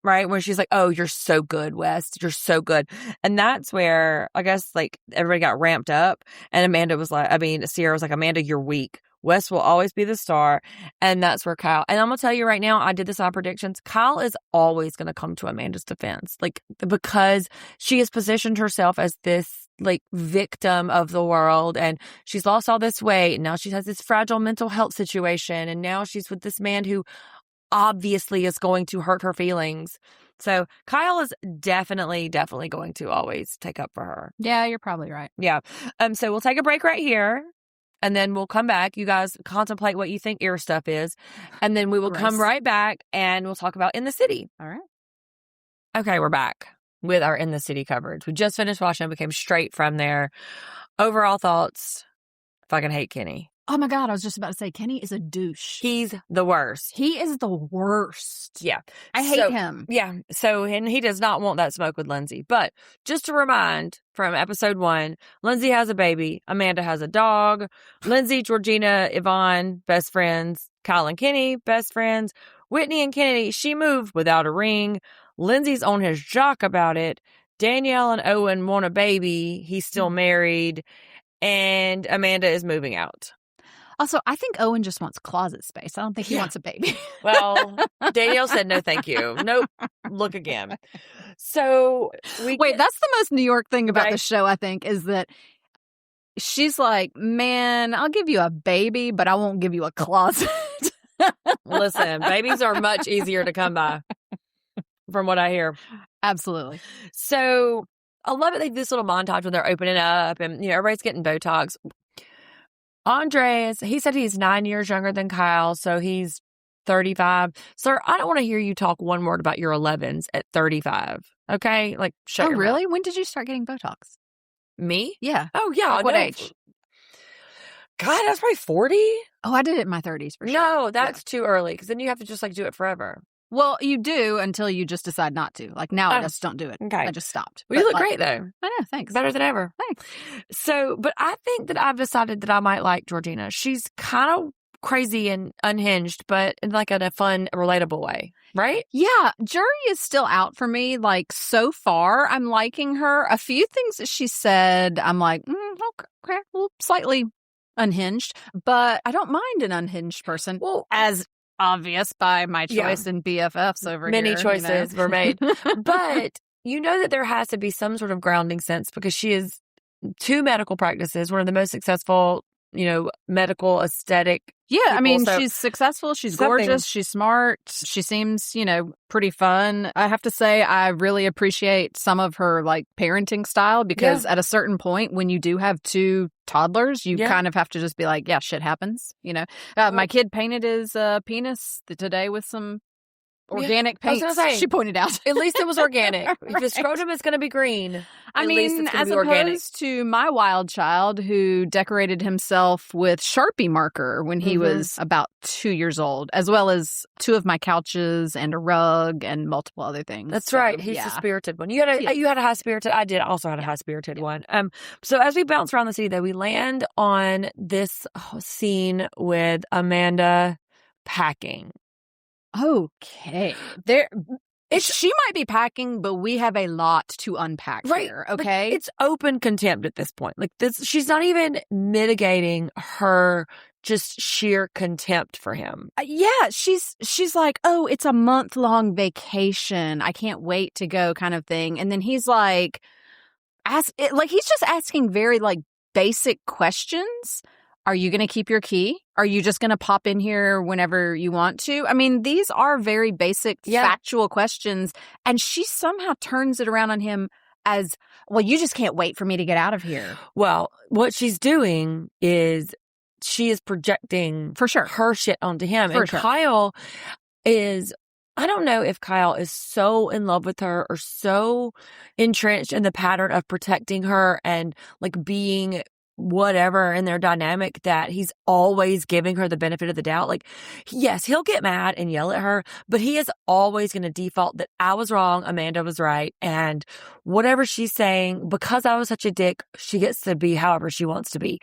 [SPEAKER 1] right? Where she's like, oh, you're so good, West. You're so good. And that's where I guess like everybody got ramped up. And Sierra was like, Amanda, you're weak. West will always be the star. And that's where Kyle, and I'm going to tell you right now, I did this on predictions. Kyle is always going to come to Amanda's defense. Like, because she has positioned herself as this like victim of the world, and she's lost all this weight. And now she has this fragile mental health situation. And now she's with this man who obviously is going to hurt her feelings. So Kyle is definitely going to always take up for her.
[SPEAKER 3] Yeah, you're probably right.
[SPEAKER 1] Yeah. So we'll take a break right here. And then we'll come back. You guys contemplate what you think ear stuff is. And then we will come right back and we'll talk about In the City.
[SPEAKER 3] All right.
[SPEAKER 1] Okay, we're back with our In the City coverage. We just finished watching. We came straight from there. Overall thoughts. Fucking hate Kenny.
[SPEAKER 3] Oh my God, I was just about to say, Kenny is a douche.
[SPEAKER 1] He's the worst.
[SPEAKER 3] He is the worst.
[SPEAKER 1] Yeah.
[SPEAKER 3] I hate him.
[SPEAKER 1] Yeah. So, and he does not want that smoke with Lindsay. But just to remind from episode 1, Lindsay has a baby. Amanda has a dog. Lindsay, Georgina, Yvonne, best friends. Kyle and Kenny, best friends. Whitney and Kennedy, she moved without a ring. Lindsay's on his jock about it. Danielle and Owen want a baby. He's still married. And Amanda is moving out.
[SPEAKER 3] Also, I think Owen just wants closet space. I don't think he wants a baby.
[SPEAKER 1] Well, Danielle said no thank you. Nope. Look again. So
[SPEAKER 3] wait, that's the most New York thing about the show, I think, is that she's like, man, I'll give you a baby, but I won't give you a closet.
[SPEAKER 1] Listen, babies are much easier to come by, from what I hear.
[SPEAKER 3] Absolutely.
[SPEAKER 1] So I love it. They do this little montage when they're opening up and, everybody's getting Botox. Andres, he said he's 9 years younger than Kyle, so he's 35. Sir, I don't want to hear you talk one word about your 11s at 35. Okay? Like, shut your
[SPEAKER 3] really?
[SPEAKER 1] mouth.
[SPEAKER 3] When did you start getting Botox?
[SPEAKER 1] Me?
[SPEAKER 3] Yeah.
[SPEAKER 1] Oh, yeah.
[SPEAKER 3] Like what age?
[SPEAKER 1] God, that's probably 40.
[SPEAKER 3] Oh, I did it in my 30s for sure.
[SPEAKER 1] No, that's too early because then you have to just do it forever.
[SPEAKER 3] Well, you do until you just decide not to. Like now I just don't do it.
[SPEAKER 1] Okay.
[SPEAKER 3] I just stopped.
[SPEAKER 1] Well, you look great though.
[SPEAKER 3] I know, thanks.
[SPEAKER 1] Better than ever.
[SPEAKER 3] Thanks.
[SPEAKER 1] So, but I think that I've decided that I might like Georgina. She's kind of crazy and unhinged, but in in a fun, relatable way. Right?
[SPEAKER 3] Yeah. Jury is still out for me. Like so far, I'm liking her. A few things that she said, I'm like, okay, well, slightly unhinged, but I don't mind an unhinged person.
[SPEAKER 1] Well,
[SPEAKER 3] as obvious by my choice in BFFs over here.
[SPEAKER 1] Many choices were made. But that there has to be some sort of grounding sense because she is 2 medical practices, one of the most successful, medical aesthetic.
[SPEAKER 3] Yeah,
[SPEAKER 1] people,
[SPEAKER 3] I mean, she's successful, she's gorgeous, she's smart, she seems, pretty fun. I have to say, I really appreciate some of her, parenting style because at a certain point, when you do have 2 toddlers, you kind of have to just be like, yeah, shit happens, My kid painted his penis today with some organic paint. She pointed out.
[SPEAKER 1] At least it was organic. Right. If his scrotum is going to be green,
[SPEAKER 3] I mean, as opposed to my wild child who decorated himself with Sharpie marker when he was about 2 years old, as well as 2 of my couches and a rug and multiple other things.
[SPEAKER 1] That's right. He's the spirited one. You had a high spirited. I did also had a high spirited one. So as we bounce around the city, though, we land on this scene with Amanda packing.
[SPEAKER 3] Okay. She might be packing, but we have a lot to unpack here, okay?
[SPEAKER 1] It's open contempt at this point. She's not even mitigating her just sheer contempt for him.
[SPEAKER 3] Yeah, she's like, oh, it's a month-long vacation. I can't wait to go kind of thing. And then he's like, he's just asking very basic questions. Are you going to keep your key? Are you just going to pop in here whenever you want to? I mean, these are very basic, factual questions. And she somehow turns it around on him as, well, you just can't wait for me to get out of here.
[SPEAKER 1] Well, what she's doing is she is projecting
[SPEAKER 3] for sure
[SPEAKER 1] her shit onto him. Kyle is, I don't know if Kyle is so in love with her or so entrenched in the pattern of protecting her and being whatever in their dynamic that he's always giving her the benefit of the doubt. Like, yes, he'll get mad and yell at her, but he is always going to default that I was wrong, Amanda was right, and whatever she's saying, because I was such a dick, she gets to be however she wants to be.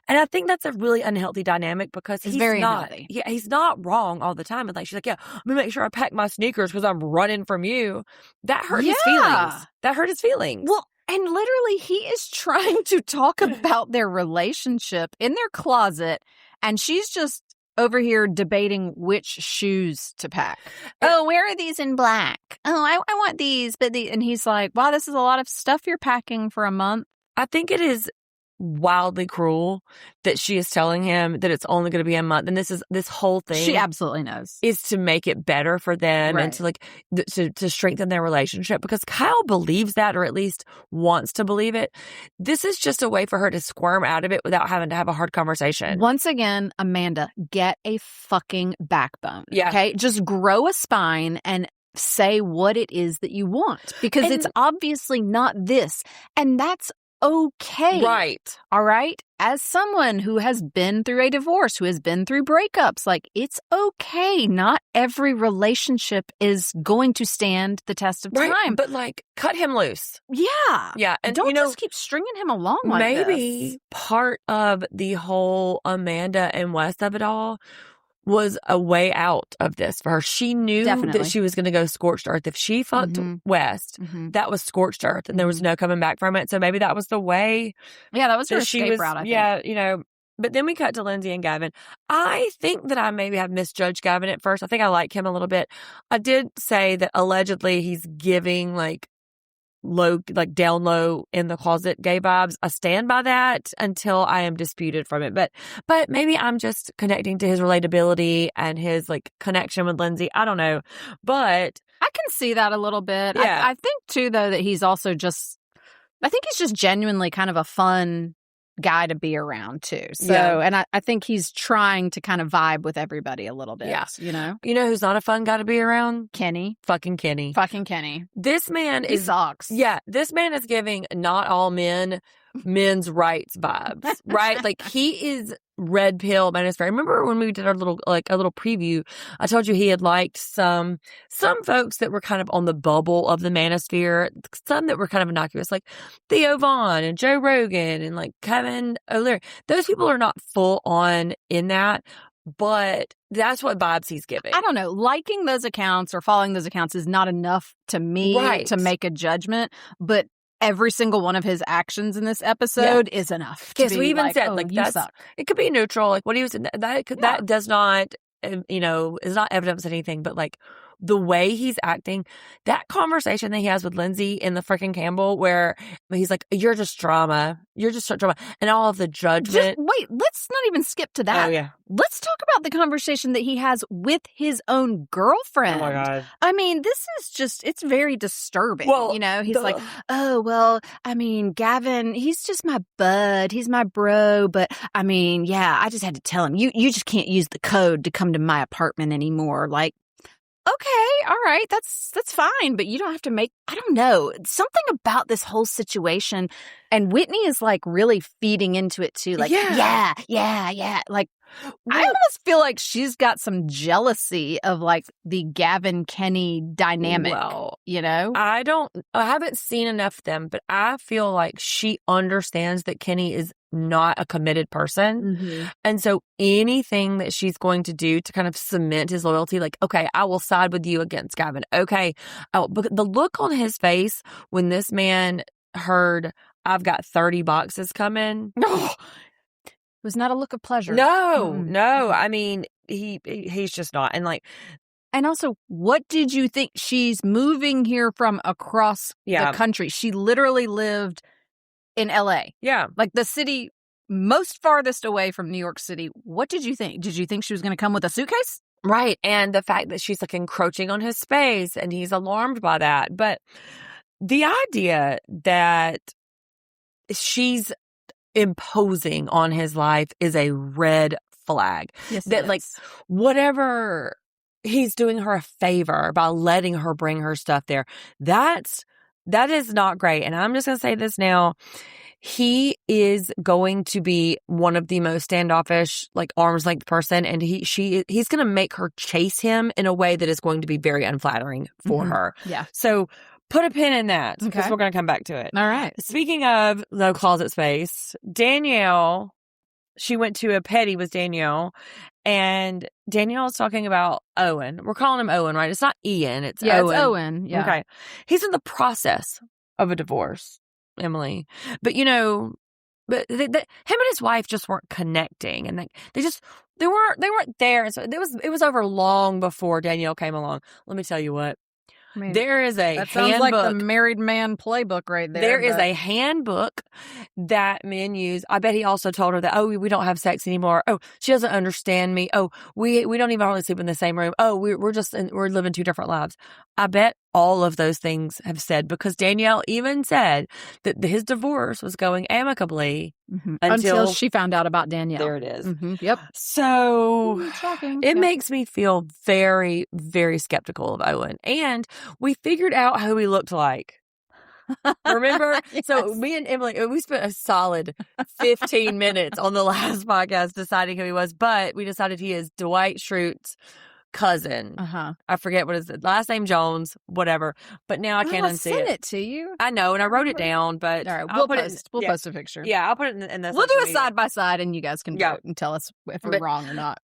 [SPEAKER 1] And I think that's a really unhealthy dynamic because
[SPEAKER 3] It's very
[SPEAKER 1] not,
[SPEAKER 3] unhealthy.
[SPEAKER 1] yeah, he's not wrong all the time. And like, she's like, yeah, let me make sure I pack my sneakers because I'm running from you. That hurt his feelings. That hurt his feelings.
[SPEAKER 3] Well, and literally, he is trying to talk about their relationship in their closet, and she's just over here debating which shoes to pack. Oh, where are these in black? Oh, I want these, and he's like, wow, this is a lot of stuff you're packing for a month.
[SPEAKER 1] I think it is wildly cruel that she is telling him that it's only going to be a month, and this whole thing
[SPEAKER 3] she absolutely knows
[SPEAKER 1] is to make it better for them, and to like to strengthen their relationship, because Kyle believes that, or at least wants to believe it. This is just a way for her to squirm out of it without having to have a hard conversation.
[SPEAKER 3] Once again, Amanda, get a fucking backbone.
[SPEAKER 1] Yeah.
[SPEAKER 3] Okay, just grow a spine and say what it is that you want, because it's obviously not this, and that's okay.
[SPEAKER 1] Right.
[SPEAKER 3] All right. As someone who has been through a divorce, who has been through breakups, like, it's okay. Not every relationship is going to stand the test of time.
[SPEAKER 1] But like, cut him loose.
[SPEAKER 3] Yeah.
[SPEAKER 1] Yeah. And
[SPEAKER 3] don't just keep stringing him along like
[SPEAKER 1] maybe
[SPEAKER 3] this.
[SPEAKER 1] Part of the whole Amanda and Wes of it all was a way out of this for her. She knew that she was going to go scorched earth. If she fucked West, that was scorched earth, and there was no coming back from it. So maybe that was the way.
[SPEAKER 3] Yeah, that was her escape route, I think.
[SPEAKER 1] Yeah, you know. But then we cut to Lindsay and Gavin. I think that I maybe have misjudged Gavin at first. I think I like him a little bit. I did say that allegedly he's giving like down low in the closet gay vibes. I stand by that until I am disputed from it. But maybe I'm just connecting to his relatability and his like connection with Lindsay. I don't know. But
[SPEAKER 3] I can see that a little bit.
[SPEAKER 1] Yeah.
[SPEAKER 3] I think too, though, that he's also I think he's just genuinely kind of a fun guy to be around too. So, and I think he's trying to kind of vibe with everybody a little bit.
[SPEAKER 1] Yeah.
[SPEAKER 3] You know
[SPEAKER 1] who's not a fun guy to be around?
[SPEAKER 3] Kenny.
[SPEAKER 1] Fucking Kenny.
[SPEAKER 3] This man sucks.
[SPEAKER 1] Yeah. This man is giving not all men's rights vibes, right? Like, he is red pill manosphere. Remember when we did our little preview, I told you he had liked some folks that were kind of on the bubble of the manosphere, some that were kind of innocuous, like Theo Vaughn and Joe Rogan and like Kevin O'Leary. Those people are not full on in that, but that's what vibes he's giving.
[SPEAKER 3] I don't know. Liking those accounts or following those accounts is not enough to me to make a judgment, but every single one of his actions in this episode is enough.
[SPEAKER 1] Yes, we even said, like,
[SPEAKER 3] you suck.
[SPEAKER 1] It could be neutral. Like, what he was that does not, is not evidence of anything. But like, the way he's acting, that conversation that he has with Lindsay in the freaking Campbell, where he's like, "You're just drama. You're just drama," and all of the judgment.
[SPEAKER 3] Wait, let's not even skip to that.
[SPEAKER 1] Oh yeah.
[SPEAKER 3] Let's talk about the conversation that he has with his own girlfriend.
[SPEAKER 1] Oh my God.
[SPEAKER 3] I mean, this is it's very disturbing.
[SPEAKER 1] Well,
[SPEAKER 3] he's like, oh, well, I mean, Gavin, he's just my bud. He's my bro. But I mean, yeah, I just had to tell him, you just can't use the code to come to my apartment anymore. Like, okay, all right, that's fine, but you don't have to I don't know, something about this whole situation, and Whitney is like really feeding into it too, like, yeah. Like, I almost feel like she's got some jealousy of like the Gavin Kenny dynamic.
[SPEAKER 1] Well,
[SPEAKER 3] I
[SPEAKER 1] haven't seen enough of them, but I feel like she understands that Kenny is not a committed person.
[SPEAKER 3] Mm-hmm.
[SPEAKER 1] And so anything that she's going to do to kind of cement his loyalty, like, okay, I will side with you against Gavin. Okay. But the look on his face when this man heard, I've got 30 boxes coming.
[SPEAKER 3] It was not a look of pleasure.
[SPEAKER 1] No. I mean, he's just not. And like,
[SPEAKER 3] and also, what did you think? She's moving here from across the country. She literally lived in LA.
[SPEAKER 1] Yeah.
[SPEAKER 3] Like the city most farthest away from New York City. What did you think? Did you think she was going to come with a suitcase?
[SPEAKER 1] Right. And the fact that she's like encroaching on his space and he's alarmed by that. But the idea that she's imposing on his life is a red flag.
[SPEAKER 3] Yes,
[SPEAKER 1] that like whatever he's doing her a favor by letting her bring her stuff there. That is not great. And I'm just going to say this now. he is going to be one of the most standoffish, like arm's length person. And he's going to make her chase him in a way that is going to be very unflattering for her.
[SPEAKER 3] Yeah.
[SPEAKER 1] So put a pin in that because we're going to come back to it.
[SPEAKER 3] All right.
[SPEAKER 1] Speaking of no closet space, Danielle, she went to a petty with Danielle, and Danielle's talking about Owen. We're calling him Owen, right? It's not Ian. It's Owen.
[SPEAKER 3] It's Owen. Yeah. Okay.
[SPEAKER 1] He's in the process of a divorce, Emily. But him and his wife just weren't connecting, and they weren't there. So it was over long before Danielle came along. Let me tell you what.
[SPEAKER 3] I mean,
[SPEAKER 1] there is a
[SPEAKER 3] that
[SPEAKER 1] handbook.
[SPEAKER 3] Sounds like the married man playbook right there.
[SPEAKER 1] There is a handbook that men use. I bet he also told her that, oh, we don't have sex anymore. Oh, she doesn't understand me. Oh, we don't even hardly sleep in the same room. Oh, we're living two different lives. I bet all of those things have said, because Danielle even said that his divorce was going amicably until
[SPEAKER 3] she found out about Danielle.
[SPEAKER 1] There it is.
[SPEAKER 3] Yep.
[SPEAKER 1] So
[SPEAKER 3] shocking.
[SPEAKER 1] It makes me feel very, very skeptical of Owen. And we figured out who he looked like. Remember?
[SPEAKER 3] Yes.
[SPEAKER 1] So me and Emily, we spent a solid 15 minutes on the last podcast deciding who he was, but we decided he is Dwight Schrute's cousin. I forget what his last name, Jones, whatever. But now I can't unsee
[SPEAKER 3] send it to you.
[SPEAKER 1] I know, and I wrote it down, but
[SPEAKER 3] all right, we'll post a picture.
[SPEAKER 1] Yeah, I'll put it in the
[SPEAKER 3] We'll do it side by side, and you guys can vote and tell us if we're wrong or not.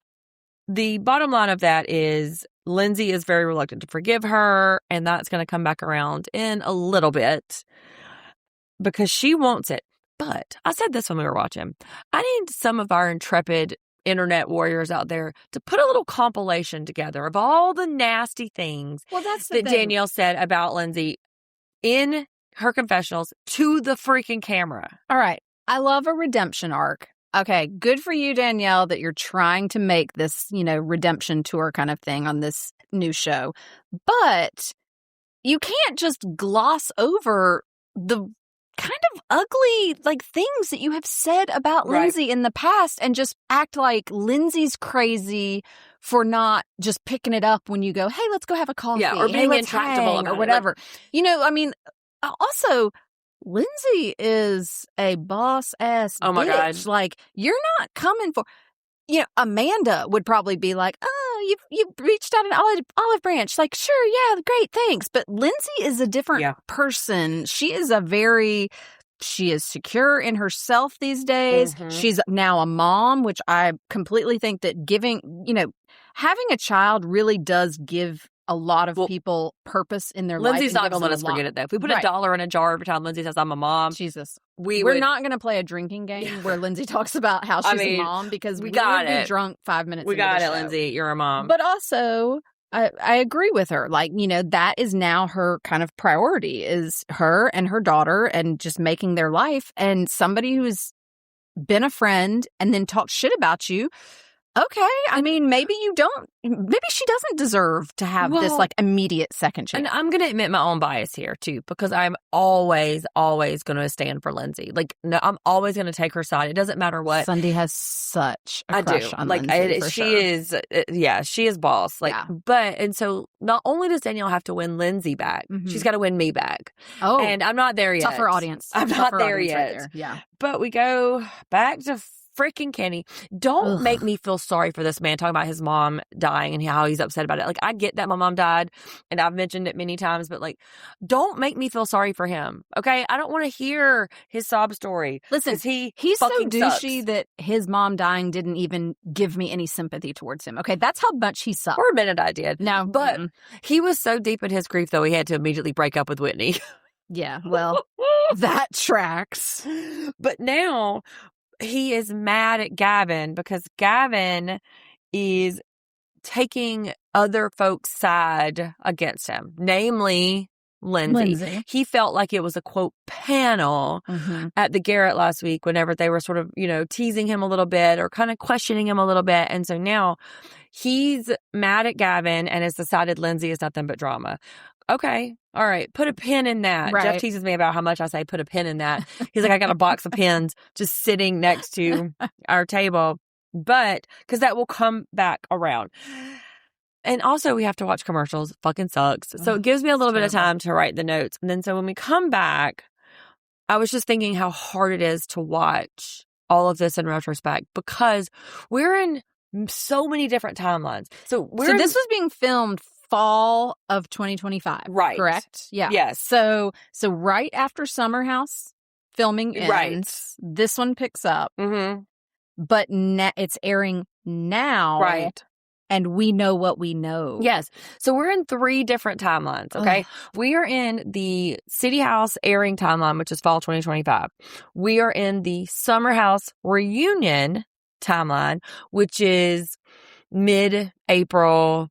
[SPEAKER 1] The bottom line of that is Lindsay is very reluctant to forgive her, and that's going to come back around in a little bit because she wants it. But I said this when we were watching. I need some of our intrepid internet warriors out there to put a little compilation together of all the nasty things that Danielle said about Lindsay in her confessionals to the freaking camera.
[SPEAKER 3] All right. I love a redemption arc. Okay, good for you, Danielle, that you're trying to make this, redemption tour kind of thing on this new show. But you can't just gloss over the kind of ugly, things that you have said about Lindsay in the past and just act like Lindsay's crazy for not just picking it up when you go, hey, let's go have a coffee.
[SPEAKER 1] Yeah, or being intractable
[SPEAKER 3] or whatever. Also, Lindsay is a boss-ass bitch.
[SPEAKER 1] My God.
[SPEAKER 3] You're not coming for... Amanda would probably be like, oh, you've reached out an olive branch. Sure, yeah, great, thanks. But Lindsay is a different person. She is secure in herself these days. She's now a mom, which I completely think that having a child really does give a lot of people purpose in their life.
[SPEAKER 1] Lindsay's not going to let us forget it, though. If we put $1 in a jar every time Lindsay says, I'm a mom.
[SPEAKER 3] Jesus. We're not going to play a drinking game where Lindsay talks about how she's a mom, because we would be drunk 5 minutes
[SPEAKER 1] We got it, Lindsay. You're a mom.
[SPEAKER 3] But also, I agree with her. That is now her kind of priority, is her and her daughter and just making their life. And somebody who's been a friend and then talked shit about you. Okay. Maybe she doesn't deserve to have this immediate second chance.
[SPEAKER 1] And I'm going to admit my own bias here too, because I'm always, always going to stand for Lindsay. No, I'm always going to take her side. It doesn't matter what.
[SPEAKER 3] Sunday has such a crush on Lindsay, for sure.
[SPEAKER 1] She is boss. And so not only does Danielle have to win Lindsay back, she's got to win me back.
[SPEAKER 3] Oh.
[SPEAKER 1] And I'm not there yet.
[SPEAKER 3] Tougher audience.
[SPEAKER 1] I'm not there yet.
[SPEAKER 3] Right there. Yeah.
[SPEAKER 1] But we go back to freaking Kenny. Don't make me feel sorry for this man talking about his mom dying and how he's upset about it. I get that my mom died, and I've mentioned it many times, but don't make me feel sorry for him. Okay? I don't want to hear his sob story.
[SPEAKER 3] Listen, he's so douchey that his mom dying didn't even give me any sympathy towards him. Okay? That's how much he sucked.
[SPEAKER 1] For a minute I did.
[SPEAKER 3] No.
[SPEAKER 1] But he was so deep in his grief, though, he had to immediately break up with Whitney.
[SPEAKER 3] Yeah, well, that tracks.
[SPEAKER 1] But now he is mad at Gavin because Gavin is taking other folks' side against him, namely Lindsay. He felt like it was a, quote, panel at the Garrett last week whenever they were sort of, teasing him a little bit or kind of questioning him a little bit. And so now he's mad at Gavin and has decided Lindsay is nothing but drama. Okay. All right. Put a pin in that.
[SPEAKER 3] Right.
[SPEAKER 1] Jeff teases me about how much I say put a pin in that. He's like, I got a box of pins just sitting next to our table. But because that will come back around. And also we have to watch commercials. Fucking sucks. So it gives me a little bit of time to write the notes. And then so when we come back, I was just thinking how hard it is to watch all of this in retrospect because we're in so many different timelines. So
[SPEAKER 3] this was being filmed fall of 2025,
[SPEAKER 1] right?
[SPEAKER 3] Correct? Yeah.
[SPEAKER 1] Yes.
[SPEAKER 3] So right after Summer House filming ends,
[SPEAKER 1] right.
[SPEAKER 3] This one picks up, but it's airing now,
[SPEAKER 1] right?
[SPEAKER 3] And we know what we know.
[SPEAKER 1] Yes. So we're in 3 different timelines, okay? We are in the City House airing timeline, which is fall 2025. We are in the Summer House reunion timeline, which is mid-April,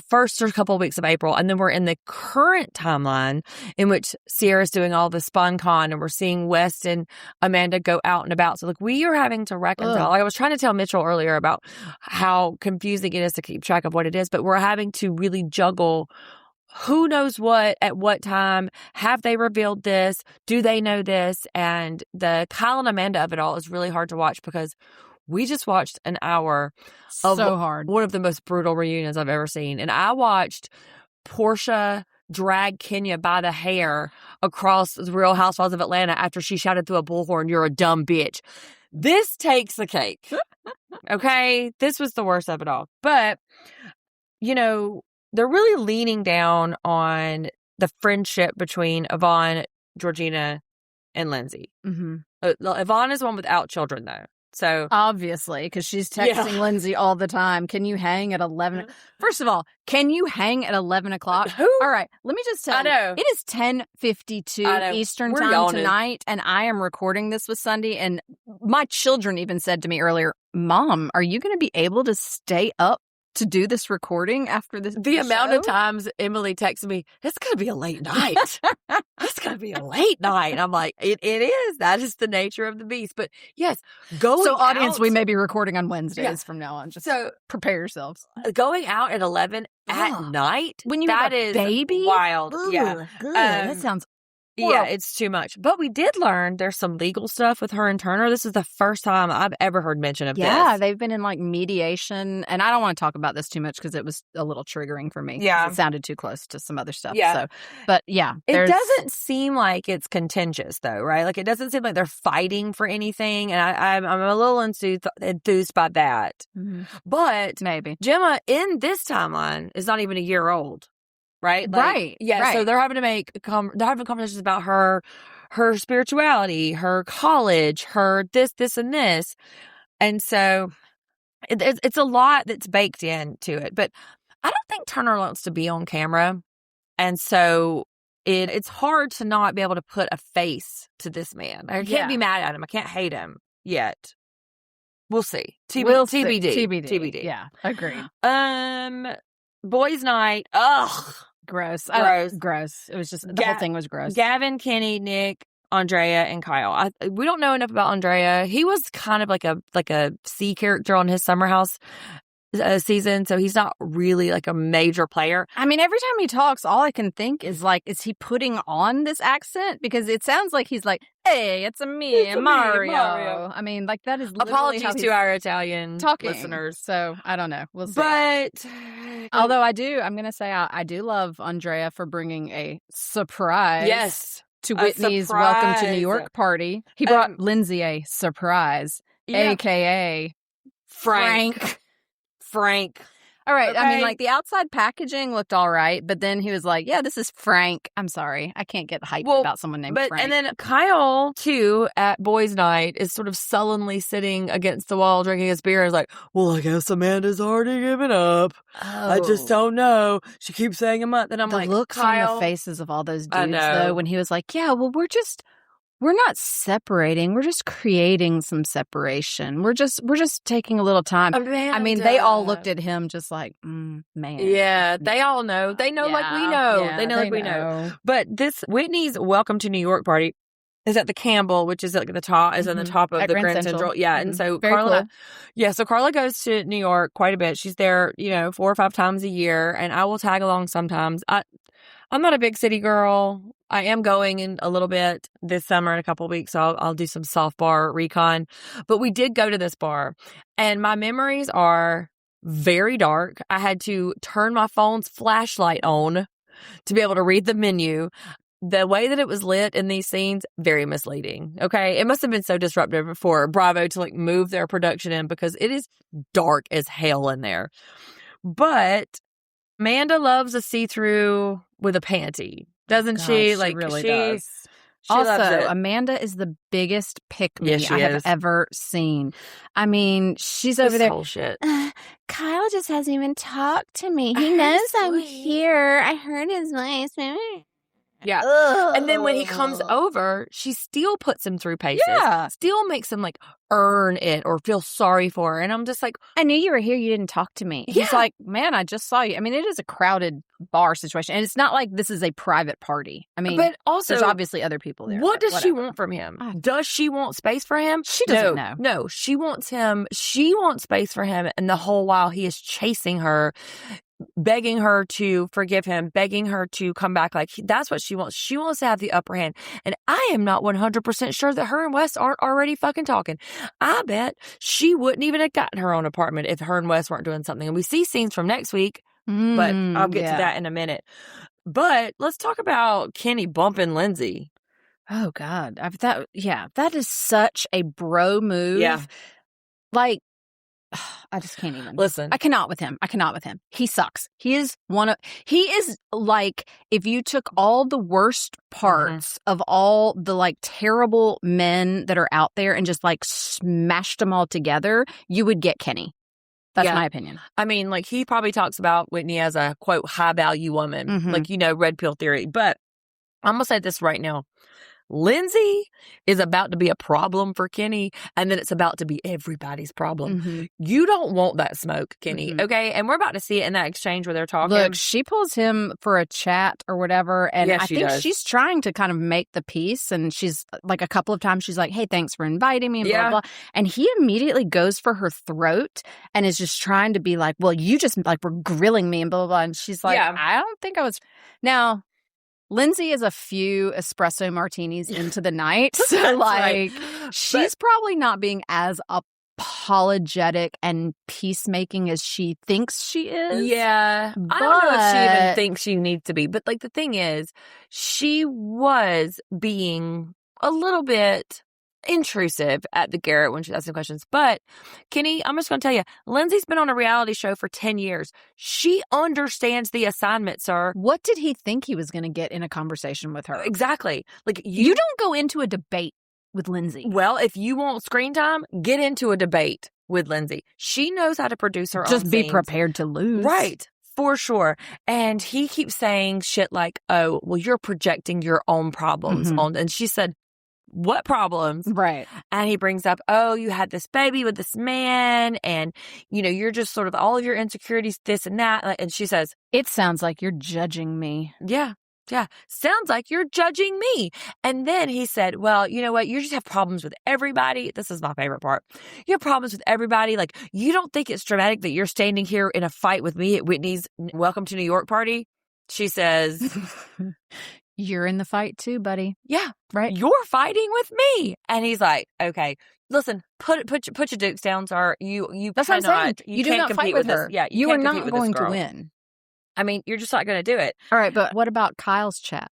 [SPEAKER 1] first or couple of weeks of April. And then we're in the current timeline in which Sierra's doing all the SpunCon and we're seeing West and Amanda go out and about. So like we are having to reconcile. Like I was trying to tell Mitchell earlier about how confusing it is to keep track of what it is, but we're having to really juggle who knows what at what time. Have they revealed this? Do they know this? And the Kyle and Amanda of it all is really hard to watch because we just watched an hour of one of the most brutal reunions I've ever seen. And I watched Portia drag Kenya by the hair across the Real Housewives of Atlanta after she shouted through a bullhorn, "You're a dumb bitch." This takes the cake. Okay? This was the worst of it all. But, you know, they're really leaning down on the friendship between Yvonne, Georgina, and Lindsay. Yvonne is the one without children, though. So
[SPEAKER 3] obviously, because she's texting Lindsay all the time. Can you hang at 11? First of all, can you hang at 11 o'clock? All right, let me just tell you. It is 10:52 Eastern time tonight, and I am recording this with Sunday. And my children even said to me earlier, "Mom, are you going to be able to stay up to do this recording after this?"
[SPEAKER 1] The amount of times Emily texted me, "It's going to be a late night. It's going to be a late night." And I'm like, it is. That is the nature of the beast. But yes,
[SPEAKER 3] audience, we may be recording on Wednesdays from now on. Just prepare yourselves.
[SPEAKER 1] Going out at 11 at night,
[SPEAKER 3] when you have a baby,
[SPEAKER 1] wild.
[SPEAKER 3] That sounds.
[SPEAKER 1] Yeah, it's too much. But we did learn there's some legal stuff with her and Turner. This is the first time I've ever heard mention of this.
[SPEAKER 3] Yeah, they've been in like mediation. And I don't want to talk about this too much because it was a little triggering for me. Yeah. It sounded too close to some other stuff. Yeah. So, but yeah.
[SPEAKER 1] It doesn't seem like it's contentious though, right? Like it doesn't seem like they're fighting for anything. And I'm a little enthused by that. But
[SPEAKER 3] maybe
[SPEAKER 1] Gemma in this timeline is not even a year old. Right?
[SPEAKER 3] Right.
[SPEAKER 1] Yeah.
[SPEAKER 3] Right.
[SPEAKER 1] So they're having they're having conversations about her spirituality, her college, her this, and this. And so it's a lot that's baked into it. But I don't think Turner wants to be on camera. And so it's hard to not be able to put a face to this man. I can't be mad at him. I can't hate him yet. We'll see. TBD.
[SPEAKER 3] Yeah. Agreed.
[SPEAKER 1] Boys' night. Ugh.
[SPEAKER 3] Gross. Gross. It was just, the whole thing was gross.
[SPEAKER 1] Gavin, Kenny, Nick, Andrea, and Kyle. We don't know enough about Andrea. He was kind of like a C character on his Summer House season, so he's not really like a major player.
[SPEAKER 3] I mean, every time he talks, all I can think is like, is he putting on this accent? Because it sounds like he's like, "Hey, it's me, Mario." I mean, like that is
[SPEAKER 1] apologies to our Italian listeners.
[SPEAKER 3] So I don't know. We'll see.
[SPEAKER 1] But
[SPEAKER 3] although I'm going to say I do love Andrea for bringing a surprise. To Whitney's Welcome to New York party. He brought Lindsay a surprise, a.k.a. Frank. All right. Okay. I mean, like the outside packaging looked all right, but then he was like, "Yeah, this is Frank." I'm sorry. I can't get hyped about someone named Frank.
[SPEAKER 1] And then Kyle, too, at boys' night is sort of sullenly sitting against the wall drinking his beer. Is like, "Well, I guess Amanda's already given up. I just don't know. She keeps saying a month." And I'm like,
[SPEAKER 3] looks
[SPEAKER 1] Kyle,
[SPEAKER 3] on the faces of all those dudes, though, when he was like, "Yeah, well, we're not separating. We're just creating some separation. We're just taking a little time."
[SPEAKER 1] Amanda.
[SPEAKER 3] I mean, they all looked at him just like, man.
[SPEAKER 1] Yeah, they all know. They know like we know. Yeah, they know like we know. But this Whitney's Welcome to New York party is at the Campbell, which is like the top, is on the top of the Grand Central. Yeah, and so Carla, so Carla goes to New York quite a bit. She's there, 4 or 5 times a year, and I will tag along sometimes. I'm not a big city girl. I am going in a little bit this summer in a couple of weeks. So I'll do some soft bar recon. But we did go to this bar, and my memories are very dark. I had to turn my phone's flashlight on to be able to read the menu. the way that it was lit in these scenes, very misleading. Okay. It must have been so disruptive for Bravo to like move their production in because it is dark as hell in there. But Amanda loves a see-through with a panty, doesn't she? Like,
[SPEAKER 3] she really does.
[SPEAKER 1] She
[SPEAKER 3] also,
[SPEAKER 1] loves it.
[SPEAKER 3] Amanda is the biggest pick-me
[SPEAKER 1] Yes, she
[SPEAKER 3] I have
[SPEAKER 1] is.
[SPEAKER 3] ever seen. I mean, she's over there.
[SPEAKER 1] Whole shit.
[SPEAKER 3] Kyle just hasn't even talked to me. He knows I'm here. I heard his voice.
[SPEAKER 1] Yeah.
[SPEAKER 3] Ugh.
[SPEAKER 1] And then when he comes over, she still puts him through paces.
[SPEAKER 3] Yeah.
[SPEAKER 1] Still makes him like earn it or feel sorry for her. And I'm just like,
[SPEAKER 3] I knew you were here. You didn't talk to me.
[SPEAKER 1] Yeah.
[SPEAKER 3] He's like, man, I just saw you. I mean, it is a crowded bar situation. And it's not like this is a private party. I mean,
[SPEAKER 1] but also,
[SPEAKER 3] there's obviously other people there.
[SPEAKER 1] What does she want from him? Does she want space for him?
[SPEAKER 3] She doesn't know.
[SPEAKER 1] No, she wants him. She wants space for him. And the whole while he is chasing her, begging her to forgive him, begging her to come back. Like, that's what she wants. She wants to have the upper hand. And I am not 100% sure that her and Wes aren't already fucking talking. I bet she wouldn't even have gotten her own apartment if her and Wes weren't doing something. And we see scenes from next week, but I'll get to that in a minute. But let's talk about Kenny bumping Lindsay.
[SPEAKER 3] Oh, God. That is such a bro move.
[SPEAKER 1] Yeah.
[SPEAKER 3] Like, I just can't even.
[SPEAKER 1] Listen.
[SPEAKER 3] I cannot with him. He sucks. He is like, if you took all the worst parts of all the like terrible men that are out there and just like smashed them all together, you would get Kenny. That's my opinion.
[SPEAKER 1] I mean, like, he probably talks about Whitney as a, quote, high-value woman. Like, red pill theory. But I'm going to say this right now. Lindsay is about to be a problem for Kenny, and then it's about to be everybody's problem. You don't want that smoke, Kenny, okay? And we're about to see it in that exchange where they're talking.
[SPEAKER 3] Look, she pulls him for a chat or whatever, and I think she's trying to kind of make the peace, and she's, like, a couple of times she's like, hey, thanks for inviting me, and blah, blah, blah. And he immediately goes for her throat and is just trying to be like, well, you just, like, were grilling me, and blah, blah, blah. And she's like, I don't think I was... Now... Lindsay is a few espresso martinis into the night. So, like, she's probably not being as apologetic and peacemaking as she thinks she is.
[SPEAKER 1] Yeah. I don't know if she even thinks she needs to be. But, like, the thing is, she was being a little bit intrusive at the Garrett when she's asking questions. But, Kenny, I'm just going to tell you, Lindsay's been on a reality show for 10 years. She understands the assignment, sir.
[SPEAKER 3] What did he think he was going to get in a conversation with her?
[SPEAKER 1] Exactly. Like,
[SPEAKER 3] you don't go into a debate with Lindsay.
[SPEAKER 1] Well, if you want screen time, get into a debate with Lindsay. She knows how to produce her own
[SPEAKER 3] Just be
[SPEAKER 1] scenes.
[SPEAKER 3] prepared to lose.
[SPEAKER 1] Right. For sure. And he keeps saying shit like, oh, well, you're projecting your own problems on. And she said, what problems?
[SPEAKER 3] Right.
[SPEAKER 1] And he brings up, oh, you had this baby with this man, and, you know, you're just sort of all of your insecurities, this and that. And she says,
[SPEAKER 3] it sounds like you're judging me.
[SPEAKER 1] Yeah. Sounds like you're judging me. And then he said, well, you know what? You just have problems with everybody. This is my favorite part. You have problems with everybody. Like, you don't think it's dramatic that you're standing here in a fight with me at Whitney's Welcome to New York party? She says,
[SPEAKER 3] you're in the fight too, buddy.
[SPEAKER 1] Yeah.
[SPEAKER 3] Right.
[SPEAKER 1] You're fighting with me. And he's like, okay, listen, put your dukes down, sir.
[SPEAKER 3] That's what I'm saying. You do not fight with her.
[SPEAKER 1] This. Yeah.
[SPEAKER 3] You are not going to win.
[SPEAKER 1] I mean, you're just not going to do it.
[SPEAKER 3] All right. But what about Kyle's chat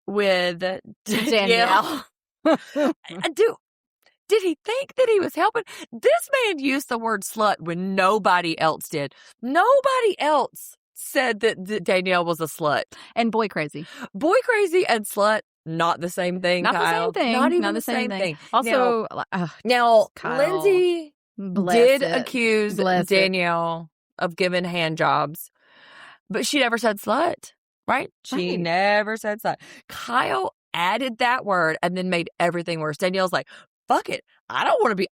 [SPEAKER 1] with
[SPEAKER 3] Danielle?
[SPEAKER 1] Did he think that he was helping? This man used the word slut when nobody else did. Nobody else said that Danielle was a slut.
[SPEAKER 3] And boy crazy.
[SPEAKER 1] Boy crazy and slut, not the same thing,
[SPEAKER 3] Not
[SPEAKER 1] Kyle.
[SPEAKER 3] the same thing.
[SPEAKER 1] Not even the same thing.
[SPEAKER 3] Also,
[SPEAKER 1] now
[SPEAKER 3] Kyle,
[SPEAKER 1] Lindsay did accuse Danielle of giving hand jobs, but she never said slut, right? She never said slut. Kyle added that word and then made everything worse. Danielle's like, fuck it. I don't want to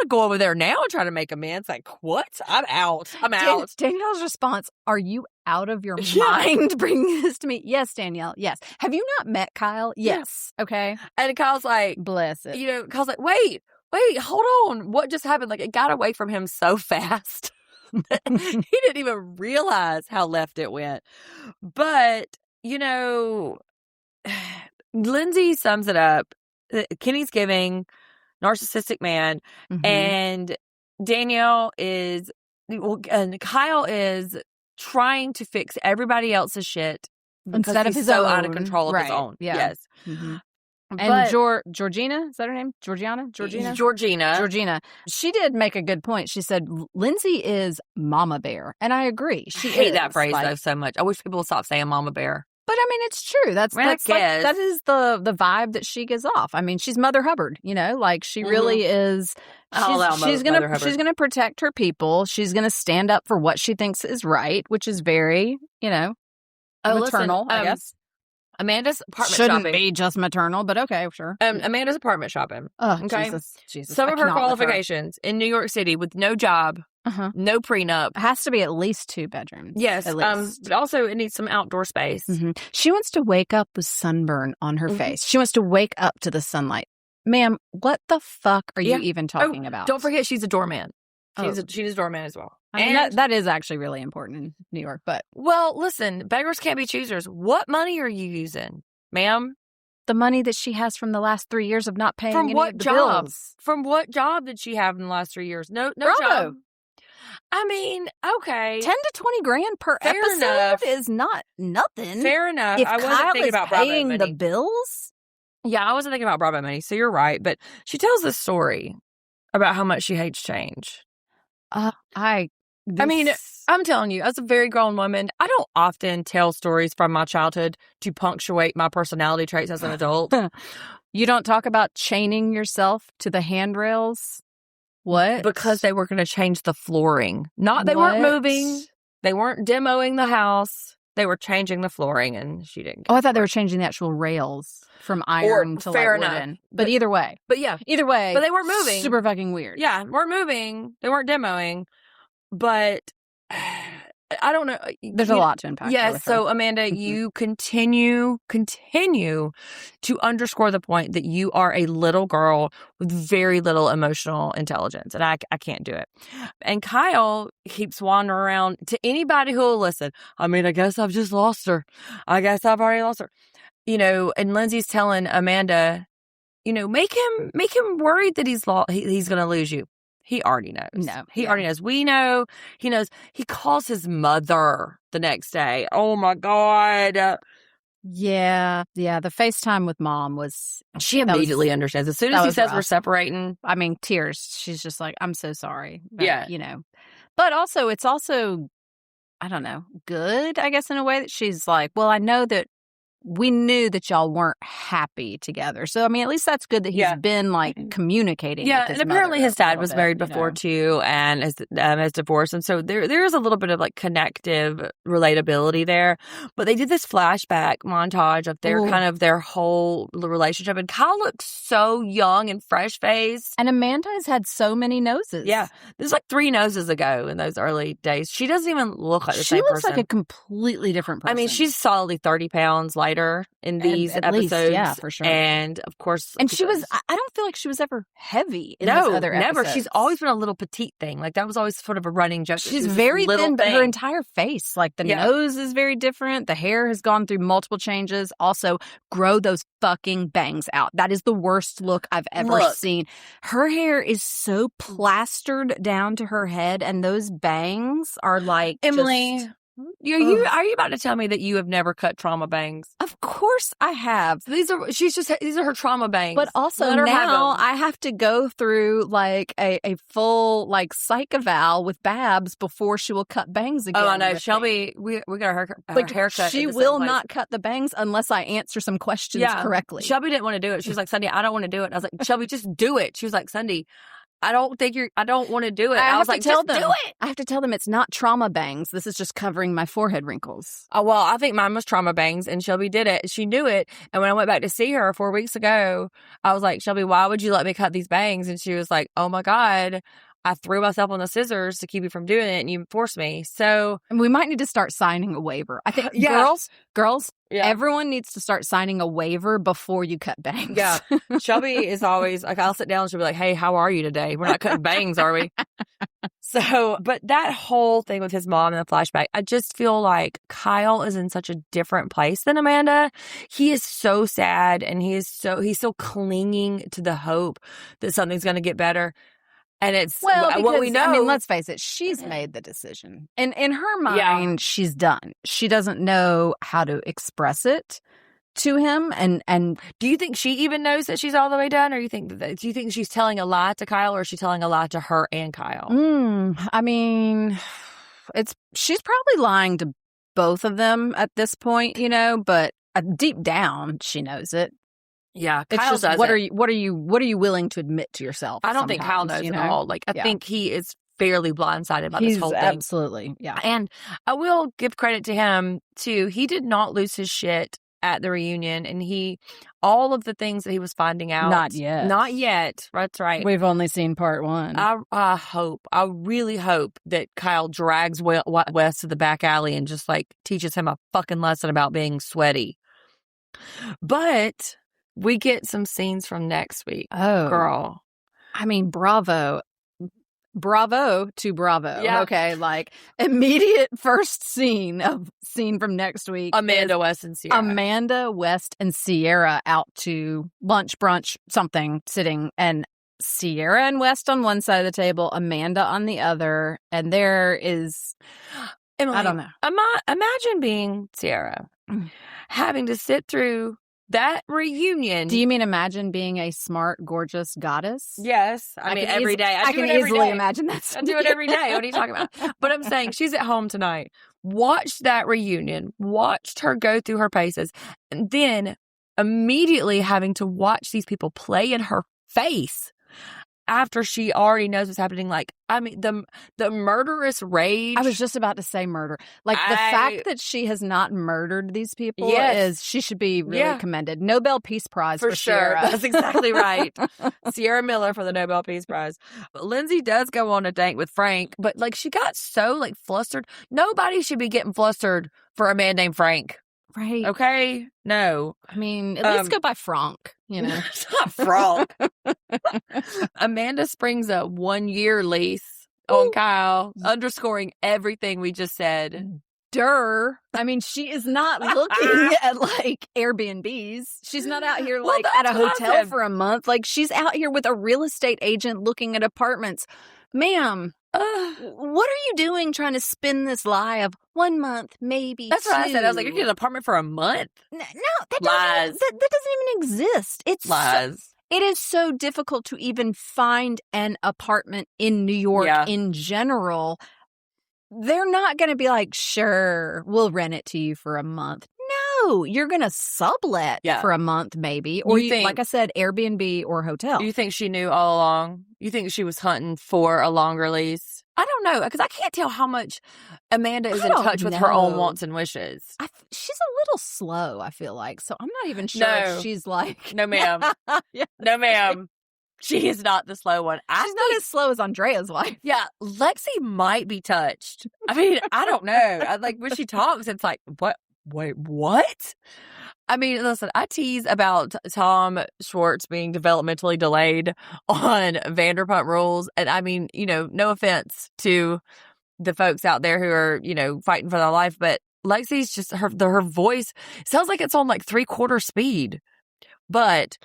[SPEAKER 1] go over there now and try to make amends. Like, what? I'm out.
[SPEAKER 3] Danielle's response, are you out of your mind bringing this to me? Yes, Danielle. Yes. Have you not met Kyle? Yes. Okay.
[SPEAKER 1] And Kyle's like,
[SPEAKER 3] bless it.
[SPEAKER 1] You know, Kyle's like, wait, hold on. What just happened? Like, it got away from him so fast. He didn't even realize how left it went. But, you know, Lindsay sums it up. Kenny's giving narcissistic man, and Danielle is, and Kyle is trying to fix everybody else's shit
[SPEAKER 3] Instead of
[SPEAKER 1] he's
[SPEAKER 3] his
[SPEAKER 1] so
[SPEAKER 3] own.
[SPEAKER 1] out of control of his
[SPEAKER 3] Right.
[SPEAKER 1] own.
[SPEAKER 3] Yeah.
[SPEAKER 1] Yes.
[SPEAKER 3] Mm-hmm.
[SPEAKER 1] But
[SPEAKER 3] And Georgina, is that her name? Georgina. She did make a good point. She said Lindsay is Mama Bear, and I agree.
[SPEAKER 1] I hate that phrase though so much. I wish people would stop saying Mama Bear.
[SPEAKER 3] But I mean, it's true. That's like, that is the vibe that she gives off. I mean, she's Mother Hubbard. You know, like she really is. She's gonna protect her people. She's gonna stand up for what she thinks is right, which is very, maternal. I guess.
[SPEAKER 1] Amanda's apartment
[SPEAKER 3] shouldn't
[SPEAKER 1] shopping.
[SPEAKER 3] be just maternal, but okay, sure.
[SPEAKER 1] Amanda's apartment shopping.
[SPEAKER 3] Oh,
[SPEAKER 1] okay,
[SPEAKER 3] Jesus.
[SPEAKER 1] Some of her qualifications in New York City with no job, no prenup.
[SPEAKER 3] It has to be at least 2 bedrooms.
[SPEAKER 1] Yes, at least. But also it needs some outdoor space.
[SPEAKER 3] Mm-hmm. She wants to wake up with sunburn on her face. She wants to wake up to the sunlight. Ma'am, what the fuck are you even talking about?
[SPEAKER 1] Don't forget she's a doorman. She's a doorman as well.
[SPEAKER 3] I mean, that is actually really important in New York, but...
[SPEAKER 1] Well, listen, beggars can't be choosers. What money are you using, ma'am?
[SPEAKER 3] The money that she has from the last 3 years of not paying any of the
[SPEAKER 1] job?
[SPEAKER 3] bills.
[SPEAKER 1] From what job did she have in the last 3 years? No job. I mean, okay.
[SPEAKER 3] 10 to 20 grand per episode is not nothing.
[SPEAKER 1] Fair enough.
[SPEAKER 3] If
[SPEAKER 1] I wasn't
[SPEAKER 3] Kyle
[SPEAKER 1] thinking about
[SPEAKER 3] paying
[SPEAKER 1] Bravo
[SPEAKER 3] the
[SPEAKER 1] money.
[SPEAKER 3] bills?
[SPEAKER 1] Yeah, I wasn't thinking about Bravo money, so you're right. But she tells this story about how much she hates change. I mean, I'm telling you, as a very grown woman, I don't often tell stories from my childhood to punctuate my personality traits as an adult.
[SPEAKER 3] You don't talk about chaining yourself to the handrails? What?
[SPEAKER 1] Because they were going to change the flooring. They weren't moving. They weren't demoing the house. They were changing the flooring, and she didn't.
[SPEAKER 3] I thought they were changing the actual rails from iron to wooden. But either way.
[SPEAKER 1] But yeah.
[SPEAKER 3] Either way.
[SPEAKER 1] But they weren't moving.
[SPEAKER 3] Super fucking weird.
[SPEAKER 1] Yeah, weren't moving. They weren't demoing. But I don't know.
[SPEAKER 3] There's a lot to unpack.
[SPEAKER 1] Yes. So Amanda, you continue to underscore the point that you are a little girl with very little emotional intelligence. And I can't do it. And Kyle keeps wandering around to anybody who will listen. I mean, I guess I've just lost her. I guess I've already lost her. And Lindsay's telling Amanda, make him worried that he's going to lose you. He already knows.
[SPEAKER 3] No.
[SPEAKER 1] He already knows. We know. He knows. He calls his mother the next day. Oh, my God.
[SPEAKER 3] Yeah. Yeah. The FaceTime with mom was...
[SPEAKER 1] She immediately understands. As soon as he says we're separating...
[SPEAKER 3] I mean, tears. She's just like, I'm so sorry. But,
[SPEAKER 1] yeah.
[SPEAKER 3] But also, it's also, I don't know, good, I guess, in a way that she's like, well, I know that we knew that y'all weren't happy together. So, I mean, at least that's good that he's been, communicating with his
[SPEAKER 1] and apparently his dad was married before, too, and is divorced. And so there is a little bit of, connective relatability there. But they did this flashback montage of their whole relationship. And Kyle looks so young and fresh-faced.
[SPEAKER 3] And Amanda has had so many noses.
[SPEAKER 1] Yeah. There's 3 noses ago in those early days. She doesn't even look like the same person.
[SPEAKER 3] She looks like a completely different person.
[SPEAKER 1] I mean, she's solidly 30 pounds lighter in these episodes. Least,
[SPEAKER 3] yeah, for sure.
[SPEAKER 1] And of course,
[SPEAKER 3] she was, I don't feel like she was ever heavy in
[SPEAKER 1] these
[SPEAKER 3] other episodes.
[SPEAKER 1] Never. She's always been a little petite thing. That was always sort of a running joke.
[SPEAKER 3] She's very thin, but her entire face, the nose is very different. The hair has gone through multiple changes. Also, grow those fucking bangs out. That is the worst look I've ever seen. Her hair is so plastered down to her head, and those bangs are
[SPEAKER 1] Emily. Are you about to tell me that you have never cut trauma bangs?
[SPEAKER 3] Of course I have.
[SPEAKER 1] These are her trauma bangs.
[SPEAKER 3] But also now I have to go through a full psych eval with Babs before she will cut bangs again.
[SPEAKER 1] Oh, I know. Shelby, we got her haircut.
[SPEAKER 3] She will not cut the bangs unless I answer some questions correctly.
[SPEAKER 1] Shelby didn't want to do it. She was like, Sunday, I don't want to do it. I was like, Shelby, just do it. She was like, Sunday, I don't want to do it. I was like, just do it.
[SPEAKER 3] I have to tell them it's not trauma bangs. This is just covering my forehead wrinkles.
[SPEAKER 1] Oh, well, I think mine was trauma bangs, and Shelby did it. She knew it. And when I went back to see her 4 weeks ago, I was like, Shelby, why would you let me cut these bangs? And she was like, oh my God, I threw myself on the scissors to keep you from doing it, and you forced me. So
[SPEAKER 3] we might need to start signing a waiver. I think girls, everyone needs to start signing a waiver before you cut bangs.
[SPEAKER 1] Yeah. Shelby is always I'll sit down and she'll be like, hey, how are you today? We're not cutting bangs, are we? So, but that whole thing with his mom in the flashback, I just feel like Kyle is in such a different place than Amanda. He is so sad, and he's so clinging to the hope that something's going to get better. And it's
[SPEAKER 3] because,
[SPEAKER 1] what we know.
[SPEAKER 3] I mean, let's face it, she's made the decision. And in her mind, she's done. She doesn't know how to express it to him. And
[SPEAKER 1] do you think she even knows that she's all the way done? Or do you think she's telling a lie to Kyle, or is she telling a lie to her and Kyle?
[SPEAKER 3] I mean, she's probably lying to both of them at this point, but deep down she knows it.
[SPEAKER 1] Yeah,
[SPEAKER 3] it's
[SPEAKER 1] Kyle
[SPEAKER 3] just
[SPEAKER 1] does
[SPEAKER 3] what are you willing to admit to yourself?
[SPEAKER 1] I don't think Kyle knows at all. Like, I think he is fairly blindsided about this whole thing.
[SPEAKER 3] Absolutely, yeah.
[SPEAKER 1] And I will give credit to him too. He did not lose his shit at the reunion, and all of the things that he was finding out.
[SPEAKER 3] Not yet.
[SPEAKER 1] That's right.
[SPEAKER 3] We've only seen part one.
[SPEAKER 1] I really hope that Kyle drags West to the back alley and just like teaches him a fucking lesson about being sweaty. But we get some scenes from next week.
[SPEAKER 3] Oh,
[SPEAKER 1] girl.
[SPEAKER 3] I mean, bravo to Bravo.
[SPEAKER 1] Yeah.
[SPEAKER 3] Okay, like immediate first scene from next week.
[SPEAKER 1] Amanda West and Sierra
[SPEAKER 3] out to lunch, brunch, something, sitting, and Sierra and West on one side of the table, Amanda on the other, and there is,
[SPEAKER 1] Emily,
[SPEAKER 3] I don't know.
[SPEAKER 1] Imagine being Sierra, having to sit through that reunion.
[SPEAKER 3] Do you mean imagine being a smart, gorgeous goddess?
[SPEAKER 1] Yes. I mean, every day.
[SPEAKER 3] I can easily imagine that.
[SPEAKER 1] I do it every day. What are you talking about? But I'm saying she's at home tonight. Watched that reunion. Watched her go through her paces. And then immediately having to watch these people play in her face after she already knows what's happening. Like, I mean, the murderous rage.
[SPEAKER 3] I was just about to say murder. Like, the fact that she has not murdered these people she should be really commended. Nobel Peace Prize for
[SPEAKER 1] sure.
[SPEAKER 3] Sierra.
[SPEAKER 1] That's exactly right. Sierra Miller for the Nobel Peace Prize. But Lindsay does go on a date with Frank, but like she got so like flustered. Nobody should be getting flustered for a man named Frank.
[SPEAKER 3] Right.
[SPEAKER 1] Okay? No.
[SPEAKER 3] I mean, at least go by Frank,
[SPEAKER 1] It's not Frank. Amanda springs a 1-year lease on Kyle, underscoring everything we just said.
[SPEAKER 3] I mean, she is not looking at like Airbnbs. She's not out here like at a hotel for a month. Like, she's out here with a real estate agent looking at apartments. Ma'am, what are you doing trying to spin this lie of 1 month, maybe
[SPEAKER 1] That's
[SPEAKER 3] 2?
[SPEAKER 1] what I said. I was like, you're getting an apartment for a month?
[SPEAKER 3] No, that doesn't even exist. It's
[SPEAKER 1] lies.
[SPEAKER 3] It is so difficult to even find an apartment in New York in general. They're not going to be like, sure, we'll rent it to you for a month. No, you're going to sublet for a month maybe. Or, like I said, Airbnb or hotel.
[SPEAKER 1] You think she knew all along? You think she was hunting for a longer lease? I don't know, because I can't tell how much Amanda is in touch with her own wants and wishes.
[SPEAKER 3] She's a little slow, I feel like. So I'm not even sure if she's like...
[SPEAKER 1] No, ma'am. No, ma'am. She is not the slow one.
[SPEAKER 3] She's not as slow as Andrea's wife.
[SPEAKER 1] Yeah, Lexi might be touched. I mean, I don't know. When she talks, it's like, what? Wait, what? I mean, listen, I tease about Tom Schwartz being developmentally delayed on Vanderpump Rules. And I mean, no offense to the folks out there who are, fighting for their life, but Lexi's just, her voice sounds like it's on like 3/4 speed. But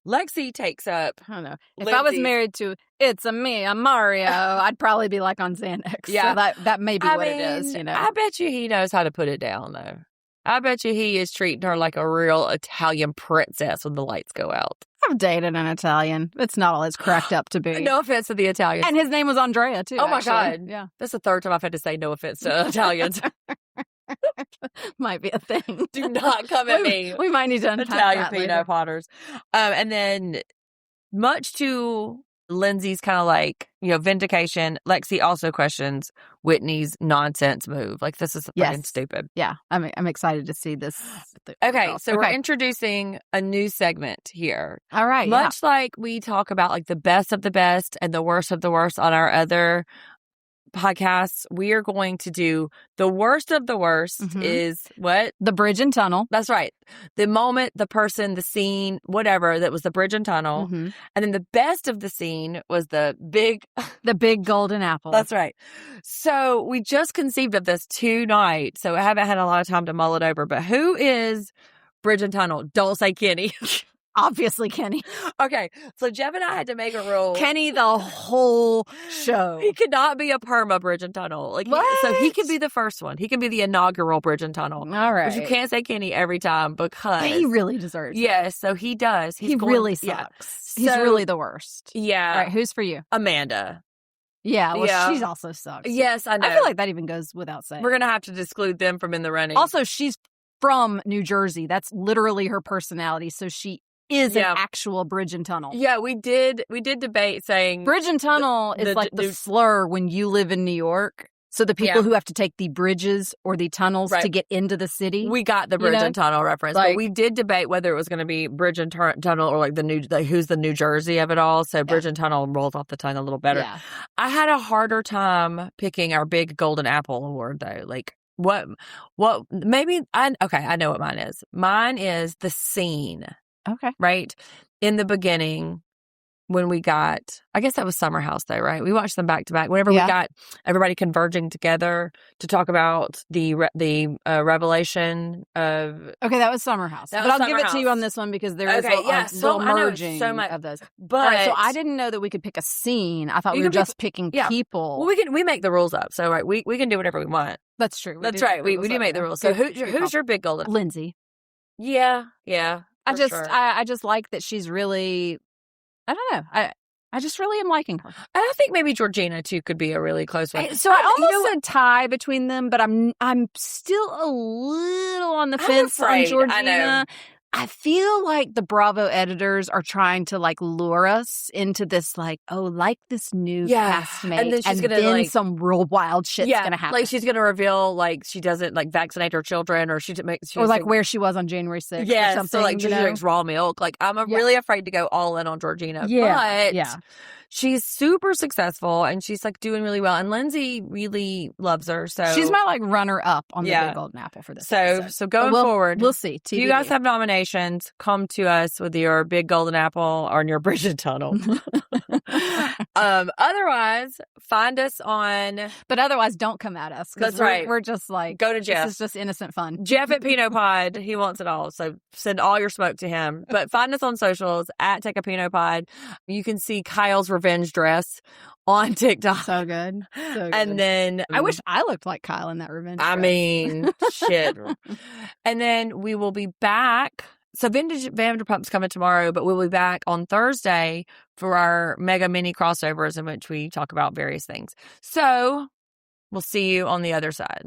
[SPEAKER 1] Lexi takes up.
[SPEAKER 3] I don't know. If I was married to I'm Mario, I'd probably be like on Xanax. Yeah. So that may be what it is,
[SPEAKER 1] I bet you he knows how to put it down, though. I bet you he is treating her like a real Italian princess when the lights go out.
[SPEAKER 3] I've dated an Italian. It's not all it's cracked up to be.
[SPEAKER 1] No offense to the Italians.
[SPEAKER 3] And his name was Andrea, too.
[SPEAKER 1] Oh, my God. Yeah. That's the third time I've had to say no offense to Italians.
[SPEAKER 3] Might be a thing.
[SPEAKER 1] Do not come at me.
[SPEAKER 3] We might need to unpack
[SPEAKER 1] Italian
[SPEAKER 3] that
[SPEAKER 1] peanut
[SPEAKER 3] later.
[SPEAKER 1] potters. And then, much to Lindsay's kind of like, vindication, Lexi also questions Whitney's nonsense move. Like, this is fucking stupid.
[SPEAKER 3] Yeah. I'm excited to see this.
[SPEAKER 1] Okay. So we're introducing a new segment here.
[SPEAKER 3] All right.
[SPEAKER 1] Much like we talk about like the best of the best and the worst of the worst on our other podcasts, we are going to do the worst of the worst is what?
[SPEAKER 3] The bridge and tunnel.
[SPEAKER 1] That's right. The moment, the person, the scene, whatever, that was the bridge and tunnel. And then the best of the scene was the big
[SPEAKER 3] golden apple.
[SPEAKER 1] That's right. So we just conceived of this tonight, so I haven't had a lot of time to mull it over. But who is bridge and tunnel? Don't say Kenny.
[SPEAKER 3] Obviously, Kenny.
[SPEAKER 1] Okay, so Jeff and I had to make a rule.
[SPEAKER 3] Kenny the whole show.
[SPEAKER 1] He could not be a perma bridge and tunnel. So he could be the first one. He can be the inaugural bridge and tunnel.
[SPEAKER 3] All right.
[SPEAKER 1] But you can't say Kenny every time because...
[SPEAKER 3] He really deserves it.
[SPEAKER 1] Yes, so he does.
[SPEAKER 3] He really sucks. He's really the worst.
[SPEAKER 1] Yeah.
[SPEAKER 3] All right, who's for you?
[SPEAKER 1] Amanda.
[SPEAKER 3] Yeah, well, she also sucks.
[SPEAKER 1] Yes, I know.
[SPEAKER 3] I feel like that even goes without saying.
[SPEAKER 1] We're going to have to exclude them from in the running.
[SPEAKER 3] Also, she's from New Jersey. That's literally her personality. So she is an actual bridge and tunnel.
[SPEAKER 1] Yeah, we did debate saying...
[SPEAKER 3] Bridge and tunnel is like the slur when you live in New York. So the people who have to take the bridges or the tunnels to get into the city.
[SPEAKER 1] We got the bridge and tunnel reference. But we did debate whether it was going to be bridge and tunnel or who's the New Jersey of it all. So bridge and tunnel rolls off the tongue a little better. Yeah. I had a harder time picking our big Golden Apple Award though. Like what maybe I know what mine is. Mine is the scene.
[SPEAKER 3] Okay.
[SPEAKER 1] Right? In the beginning. When we got, I guess that was Summer House though, right? We watched them back to back. Whenever we got everybody converging together to talk about the revelation of.
[SPEAKER 3] Okay, that was Summer House. But I'll give it to you on this one because there is a little merging so much of those.
[SPEAKER 1] But
[SPEAKER 3] so I didn't know that we could pick a scene. I thought we were just picking people.
[SPEAKER 1] Well, we make the rules up, so we can do whatever we want.
[SPEAKER 3] That's true.
[SPEAKER 1] That's right. We do make the rules. So who's your big golden?
[SPEAKER 3] Lindsay.
[SPEAKER 1] Yeah.
[SPEAKER 3] I just like that she's really. I don't know. I just really am liking her.
[SPEAKER 1] And I think maybe Georgina too could be a really close one.
[SPEAKER 3] So I almost said tie between them, but I'm still a little on the fence on Georgina.
[SPEAKER 1] I know.
[SPEAKER 3] I feel like the Bravo editors are trying to like lure us into this like this new castmate, and then she's gonna some real wild shit's gonna happen.
[SPEAKER 1] Like she's gonna reveal like she doesn't like vaccinate her children, or
[SPEAKER 3] where she was on January 6th.
[SPEAKER 1] Yeah,
[SPEAKER 3] or something,
[SPEAKER 1] so like she drinks raw milk. Like I'm really afraid to go all in on Georgina.
[SPEAKER 3] Yeah,
[SPEAKER 1] but she's super successful and she's like doing really well. And Lindsay really loves her. So
[SPEAKER 3] she's my like runner up on the Big Golden Apple for this.
[SPEAKER 1] So going forward,
[SPEAKER 3] we'll see.
[SPEAKER 1] TBD. If you guys have nominations, come to us with your Big Golden Apple or your Bridge and Tunnel. Otherwise, find us on.
[SPEAKER 3] But otherwise, don't come at us.
[SPEAKER 1] That's right.
[SPEAKER 3] We're just like
[SPEAKER 1] go to Jeff.
[SPEAKER 3] This is just innocent fun.
[SPEAKER 1] Jeff at Pinot Pod. He wants it all. So send all your smoke to him. But find us on socials at Take a Pinot Pod. You can see Kyle's revenge dress on TikTok.
[SPEAKER 3] So good.
[SPEAKER 1] And then
[SPEAKER 3] I wish I looked like Kyle in that revenge dress.
[SPEAKER 1] I mean, shit. And then we will be back. So Vintage Vanderpump's coming tomorrow, but we'll be back on Thursday for our mega mini crossovers in which we talk about various things. So we'll see you on the other side.